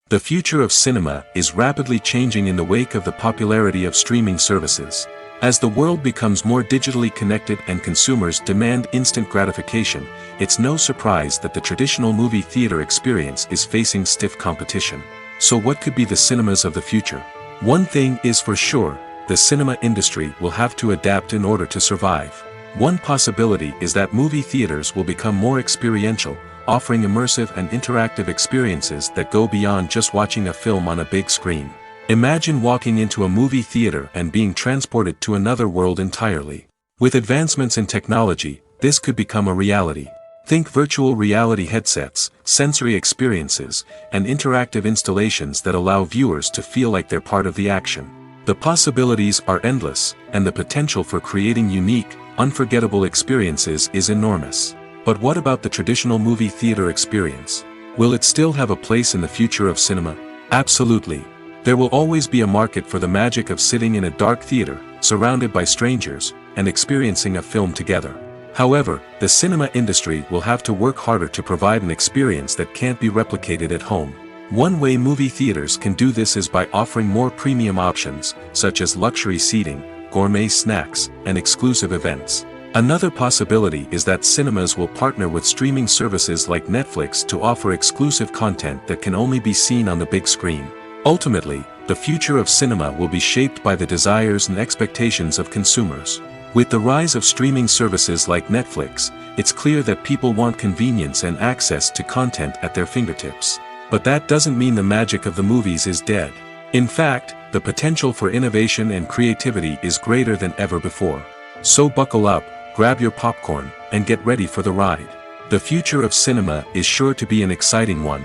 The future of cinema is rapidly changing in the wake of the popularity of streaming services. As the world becomes more digitally connected and consumers demand instant gratification, it's no surprise that the traditional movie theater experience is facing stiff competition. So what could be the cinemas of the future? One thing is for sure, the cinema industry will have to adapt in order to survive. One possibility is that movie theaters will become more experiential, offering immersive and interactive experiences that go beyond just watching a film on a big screen. Imagine walking into a movie theater and being transported to another world entirely. With advancements in technology, this could become a reality. Think virtual reality headsets, sensory experiences, and interactive installations that allow viewers to feel like they're part of the action. The possibilities are endless, and the potential for creating unique, unforgettable experiences is enormous. But what about the traditional movie theater experience? Will it still have a place in the future of cinema? Absolutely. There will always be a market for the magic of sitting in a dark theater, surrounded by strangers, and experiencing a film together. However, the cinema industry will have to work harder to provide an experience that can't be replicated at home. One way movie theaters can do this is by offering more premium options, such as luxury seating, gourmet snacks, and exclusive events. Another possibility is that cinemas will partner with streaming services like Netflix to offer exclusive content that can only be seen on the big screen. Ultimately, the future of cinema will be shaped by the desires and expectations of consumers. With the rise of streaming services like Netflix, it's clear that people want convenience and access to content at their fingertips. But that doesn't mean the magic of the movies is dead. In fact, the potential for innovation and creativity is greater than ever before. So buckle up, grab your popcorn, and get ready for the ride. The future of cinema is sure to be an exciting one.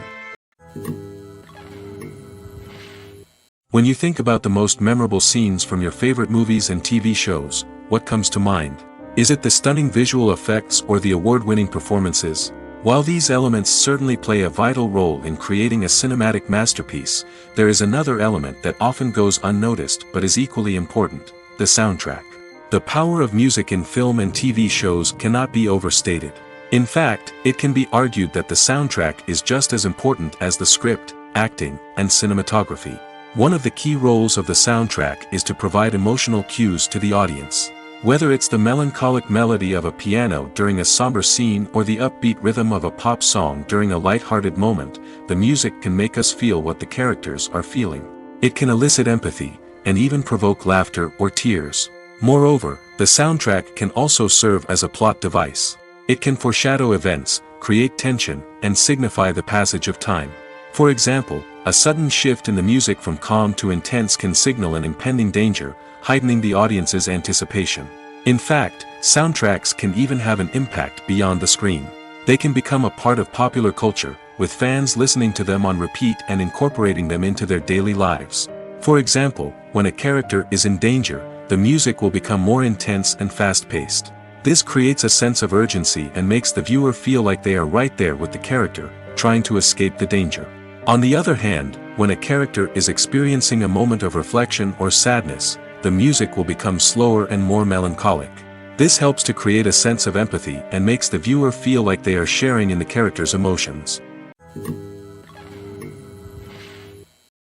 When you think about the most memorable scenes from your favorite movies and TV shows, what comes to mind? Is it the stunning visual effects or the award-winning performances? While these elements certainly play a vital role in creating a cinematic masterpiece, there is another element that often goes unnoticed but is equally important: the soundtrack. The power of music in film and TV shows cannot be overstated. In fact, it can be argued that the soundtrack is just as important as the script, acting, and cinematography. One of the key roles of the soundtrack is to provide emotional cues to the audience. Whether it's the melancholic melody of a piano during a somber scene or the upbeat rhythm of a pop song during a light-hearted moment, the music can make us feel what the characters are feeling. It can elicit empathy, and even provoke laughter or tears. Moreover, the soundtrack can also serve as a plot device. It can foreshadow events, create tension, and signify the passage of time. For example, a sudden shift in the music from calm to intense can signal an impending danger, heightening the audience's anticipation. In fact, soundtracks can even have an impact beyond the screen. They can become a part of popular culture, with fans listening to them on repeat and incorporating them into their daily lives. For example, when a character is in danger, the music will become more intense and fast-paced. This creates a sense of urgency and makes the viewer feel like they are right there with the character, trying to escape the danger. On the other hand, when a character is experiencing a moment of reflection or sadness, the music will become slower and more melancholic. This helps to create a sense of empathy and makes the viewer feel like they are sharing in the character's emotions.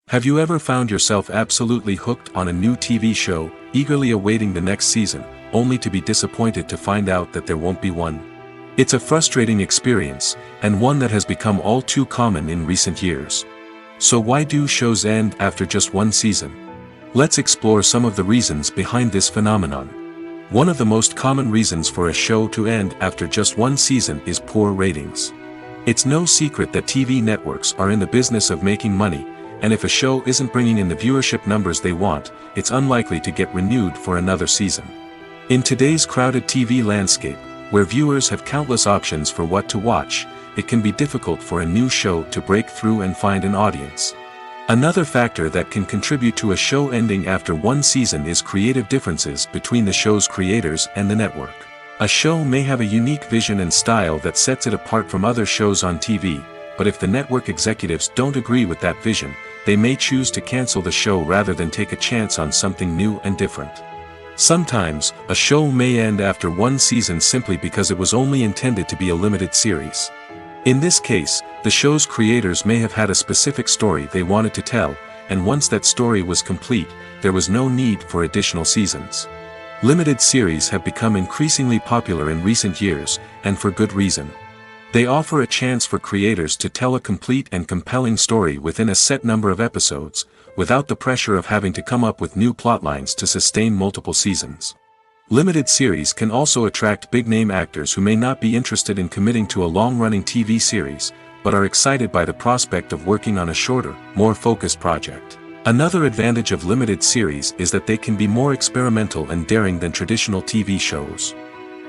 Have you ever found yourself absolutely hooked on a new TV show, eagerly awaiting the next season, only to be disappointed to find out that there won't be one? It's a frustrating experience, and one that has become all too common in recent years. So why do shows end after just one season? Let's explore some of the reasons behind this phenomenon. One of the most common reasons for a show to end after just one season is poor ratings. It's no secret that TV networks are in the business of making money, and if a show isn't bringing in the viewership numbers they want, it's unlikely to get renewed for another season. In today's crowded TV landscape, where viewers have countless options for what to watch, it can be difficult for a new show to break through and find an audience. Another factor that can contribute to a show ending after one season is creative differences between the show's creators and the network. A show may have a unique vision and style that sets it apart from other shows on TV, but if the network executives don't agree with that vision, they may choose to cancel the show rather than take a chance on something new and different. Sometimes, a show may end after one season simply because it was only intended to be a limited series. In this case, the show's creators may have had a specific story they wanted to tell, and once that story was complete, there was no need for additional seasons. Limited series have become increasingly popular in recent years, and for good reason. They offer a chance for creators to tell a complete and compelling story within a set number of episodes, without the pressure of having to come up with new plotlines to sustain multiple seasons. Limited series can also attract big-name actors who may not be interested in committing to a long-running TV series, but are excited by the prospect of working on a shorter, more focused project. Another advantage of limited series is that they can be more experimental and daring than traditional TV shows.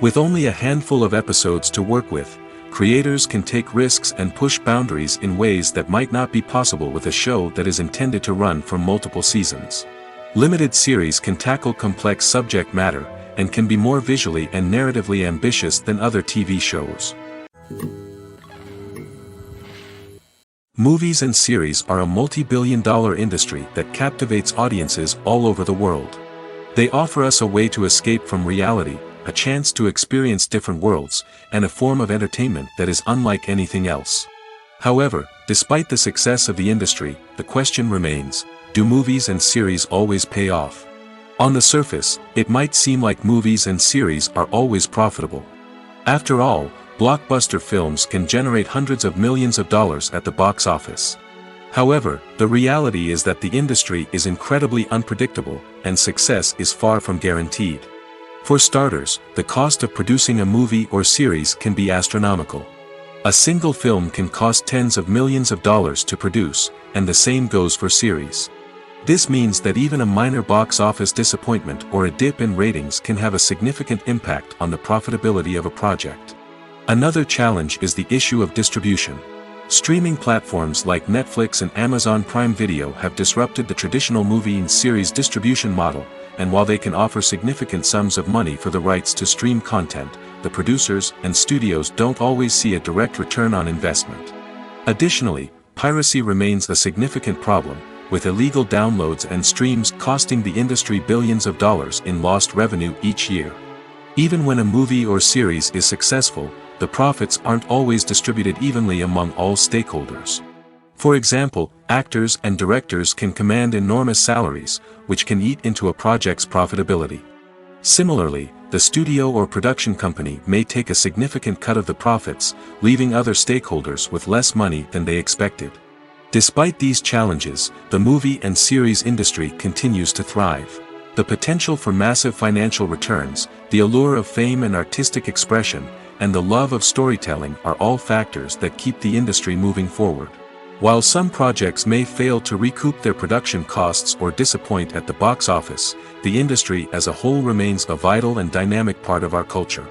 With only a handful of episodes to work with, creators can take risks and push boundaries in ways that might not be possible with a show that is intended to run for multiple seasons. Limited series can tackle complex subject matter, and can be more visually and narratively ambitious than other TV shows. Movies and series are a multi-billion-dollar industry that captivates audiences all over the world. They offer us a way to escape from reality, a chance to experience different worlds, and a form of entertainment that is unlike anything else. However, despite the success of the industry, the question remains, do movies and series always pay off? On the surface, it might seem like movies and series are always profitable. After all, blockbuster films can generate hundreds of millions of dollars at the box office. However, the reality is that the industry is incredibly unpredictable, and success is far from guaranteed. For starters, the cost of producing a movie or series can be astronomical. A single film can cost tens of millions of dollars to produce, and the same goes for series. This means that even a minor box office disappointment or a dip in ratings can have a significant impact on the profitability of a project. Another challenge is the issue of distribution. Streaming platforms like Netflix and Amazon Prime Video have disrupted the traditional movie and series distribution model, and while they can offer significant sums of money for the rights to stream content, the producers and studios don't always see a direct return on investment. Additionally, piracy remains a significant problem, with illegal downloads and streams costing the industry billions of dollars in lost revenue each year. Even when a movie or series is successful, the profits aren't always distributed evenly among all stakeholders. For example, actors and directors can command enormous salaries, which can eat into a project's profitability. Similarly, the studio or production company may take a significant cut of the profits, leaving other stakeholders with less money than they expected. Despite these challenges, the movie and series industry continues to thrive. The potential for massive financial returns, the allure of fame and artistic expression, and the love of storytelling are all factors that keep the industry moving forward. While some projects may fail to recoup their production costs or disappoint at the box office, the industry as a whole remains a vital and dynamic part of our culture.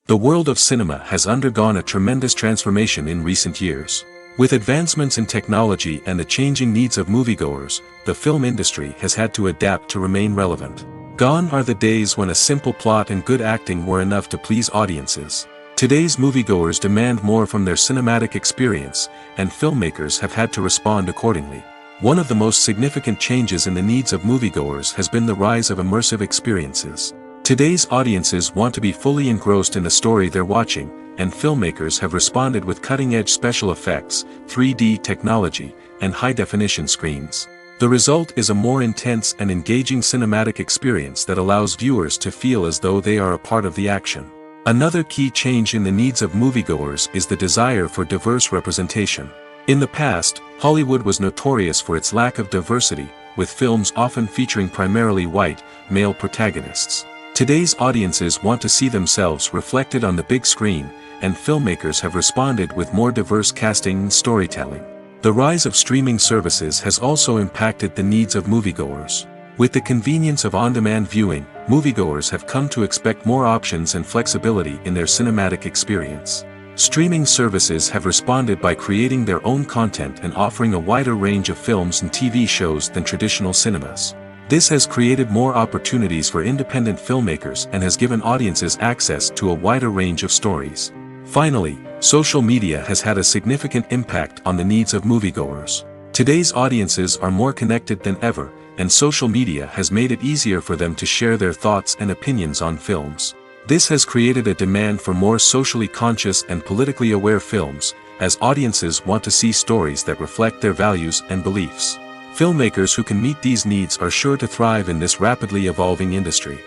The world of cinema has undergone a tremendous transformation in recent years. With advancements in technology and the changing needs of moviegoers, the film industry has had to adapt to remain relevant. Gone are the days when a simple plot and good acting were enough to please audiences. Today's moviegoers demand more from their cinematic experience, and filmmakers have had to respond accordingly. One of the most significant changes in the needs of moviegoers has been the rise of immersive experiences. Today's audiences want to be fully engrossed in the story they're watching, and filmmakers have responded with cutting-edge special effects, 3D technology, and high-definition screens. The result is a more intense and engaging cinematic experience that allows viewers to feel as though they are a part of the action. Another key change in the needs of moviegoers is the desire for diverse representation. In the past, Hollywood was notorious for its lack of diversity, with films often featuring primarily white, male protagonists. Today's audiences want to see themselves reflected on the big screen, and filmmakers have responded with more diverse casting and storytelling. The rise of streaming services has also impacted the needs of moviegoers. With the convenience of on-demand viewing, moviegoers have come to expect more options and flexibility in their cinematic experience. Streaming services have responded by creating their own content and offering a wider range of films and TV shows than traditional cinemas. This has created more opportunities for independent filmmakers and has given audiences access to a wider range of stories. Finally, social media has had a significant impact on the needs of moviegoers. Today's audiences are more connected than ever, and social media has made it easier for them to share their thoughts and opinions on films. This has created a demand for more socially conscious and politically aware films, as audiences want to see stories that reflect their values and beliefs. Filmmakers who can meet these needs are sure to thrive in this rapidly evolving industry.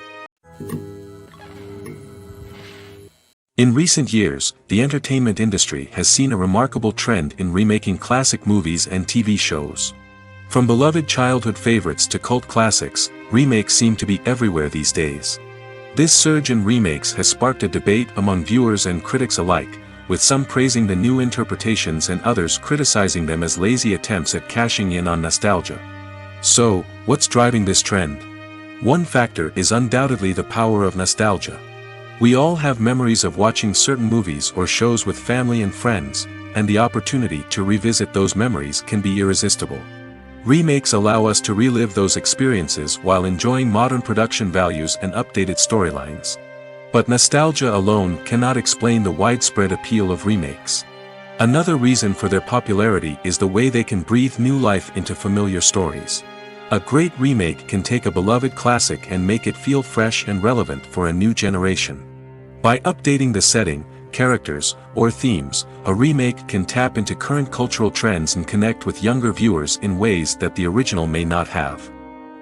In recent years, the entertainment industry has seen a remarkable trend in remaking classic movies and TV shows. From beloved childhood favorites to cult classics, remakes seem to be everywhere these days. This surge in remakes has sparked a debate among viewers and critics alike, with some praising the new interpretations and others criticizing them as lazy attempts at cashing in on nostalgia. So, what's driving this trend? One factor is undoubtedly the power of nostalgia. We all have memories of watching certain movies or shows with family and friends, and the opportunity to revisit those memories can be irresistible. Remakes allow us to relive those experiences while enjoying modern production values and updated storylines. But nostalgia alone cannot explain the widespread appeal of remakes. Another reason for their popularity is the way they can breathe new life into familiar stories. A great remake can take a beloved classic and make it feel fresh and relevant for a new generation. By updating the setting, characters, or themes, a remake can tap into current cultural trends and connect with younger viewers in ways that the original may not have.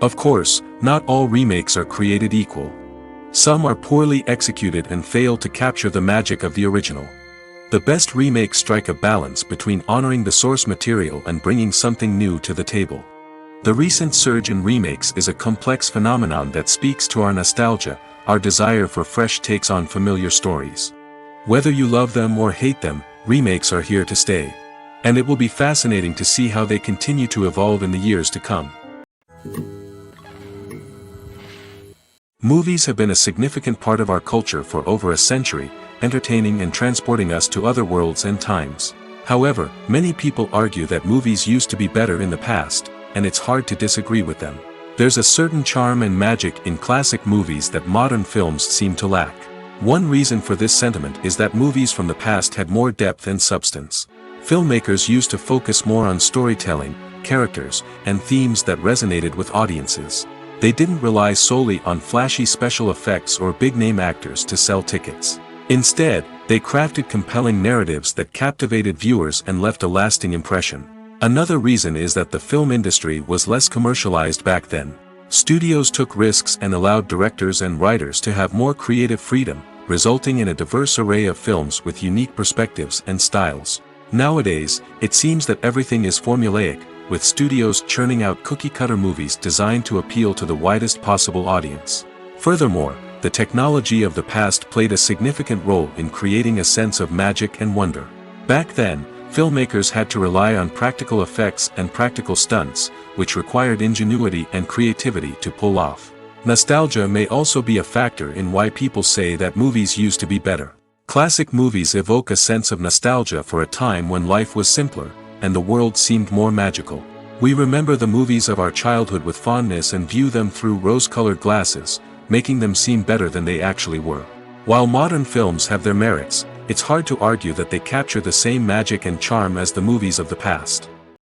Of course, not all remakes are created equal. Some are poorly executed and fail to capture the magic of the original. The best remakes strike a balance between honoring the source material and bringing something new to the table. The recent surge in remakes is a complex phenomenon that speaks to our nostalgia, our desire for fresh takes on familiar stories. Whether you love them or hate them, remakes are here to stay. And it will be fascinating to see how they continue to evolve in the years to come. Movies have been a significant part of our culture for over a century, entertaining and transporting us to other worlds and times. However, many people argue that movies used to be better in the past, and it's hard to disagree with them. There's a certain charm and magic in classic movies that modern films seem to lack. One reason for this sentiment is that movies from the past had more depth and substance. Filmmakers used to focus more on storytelling, characters, and themes that resonated with audiences. They didn't rely solely on flashy special effects or big-name actors to sell tickets. Instead, they crafted compelling narratives that captivated viewers and left a lasting impression. Another reason is that the film industry was less commercialized back then. Studios took risks and allowed directors and writers to have more creative freedom, resulting in a diverse array of films with unique perspectives and styles. Nowadays, it seems that everything is formulaic, with studios churning out cookie-cutter movies designed to appeal to the widest possible audience. Furthermore, the technology of the past played a significant role in creating a sense of magic and wonder. Back then, filmmakers had to rely on practical effects and practical stunts, which required ingenuity and creativity to pull off. Nostalgia may also be a factor in why people say that movies used to be better. Classic movies evoke a sense of nostalgia for a time when life was simpler, and the world seemed more magical. We remember the movies of our childhood with fondness and view them through rose-colored glasses, making them seem better than they actually were. While modern films have their merits, it's hard to argue that they capture the same magic and charm as the movies of the past.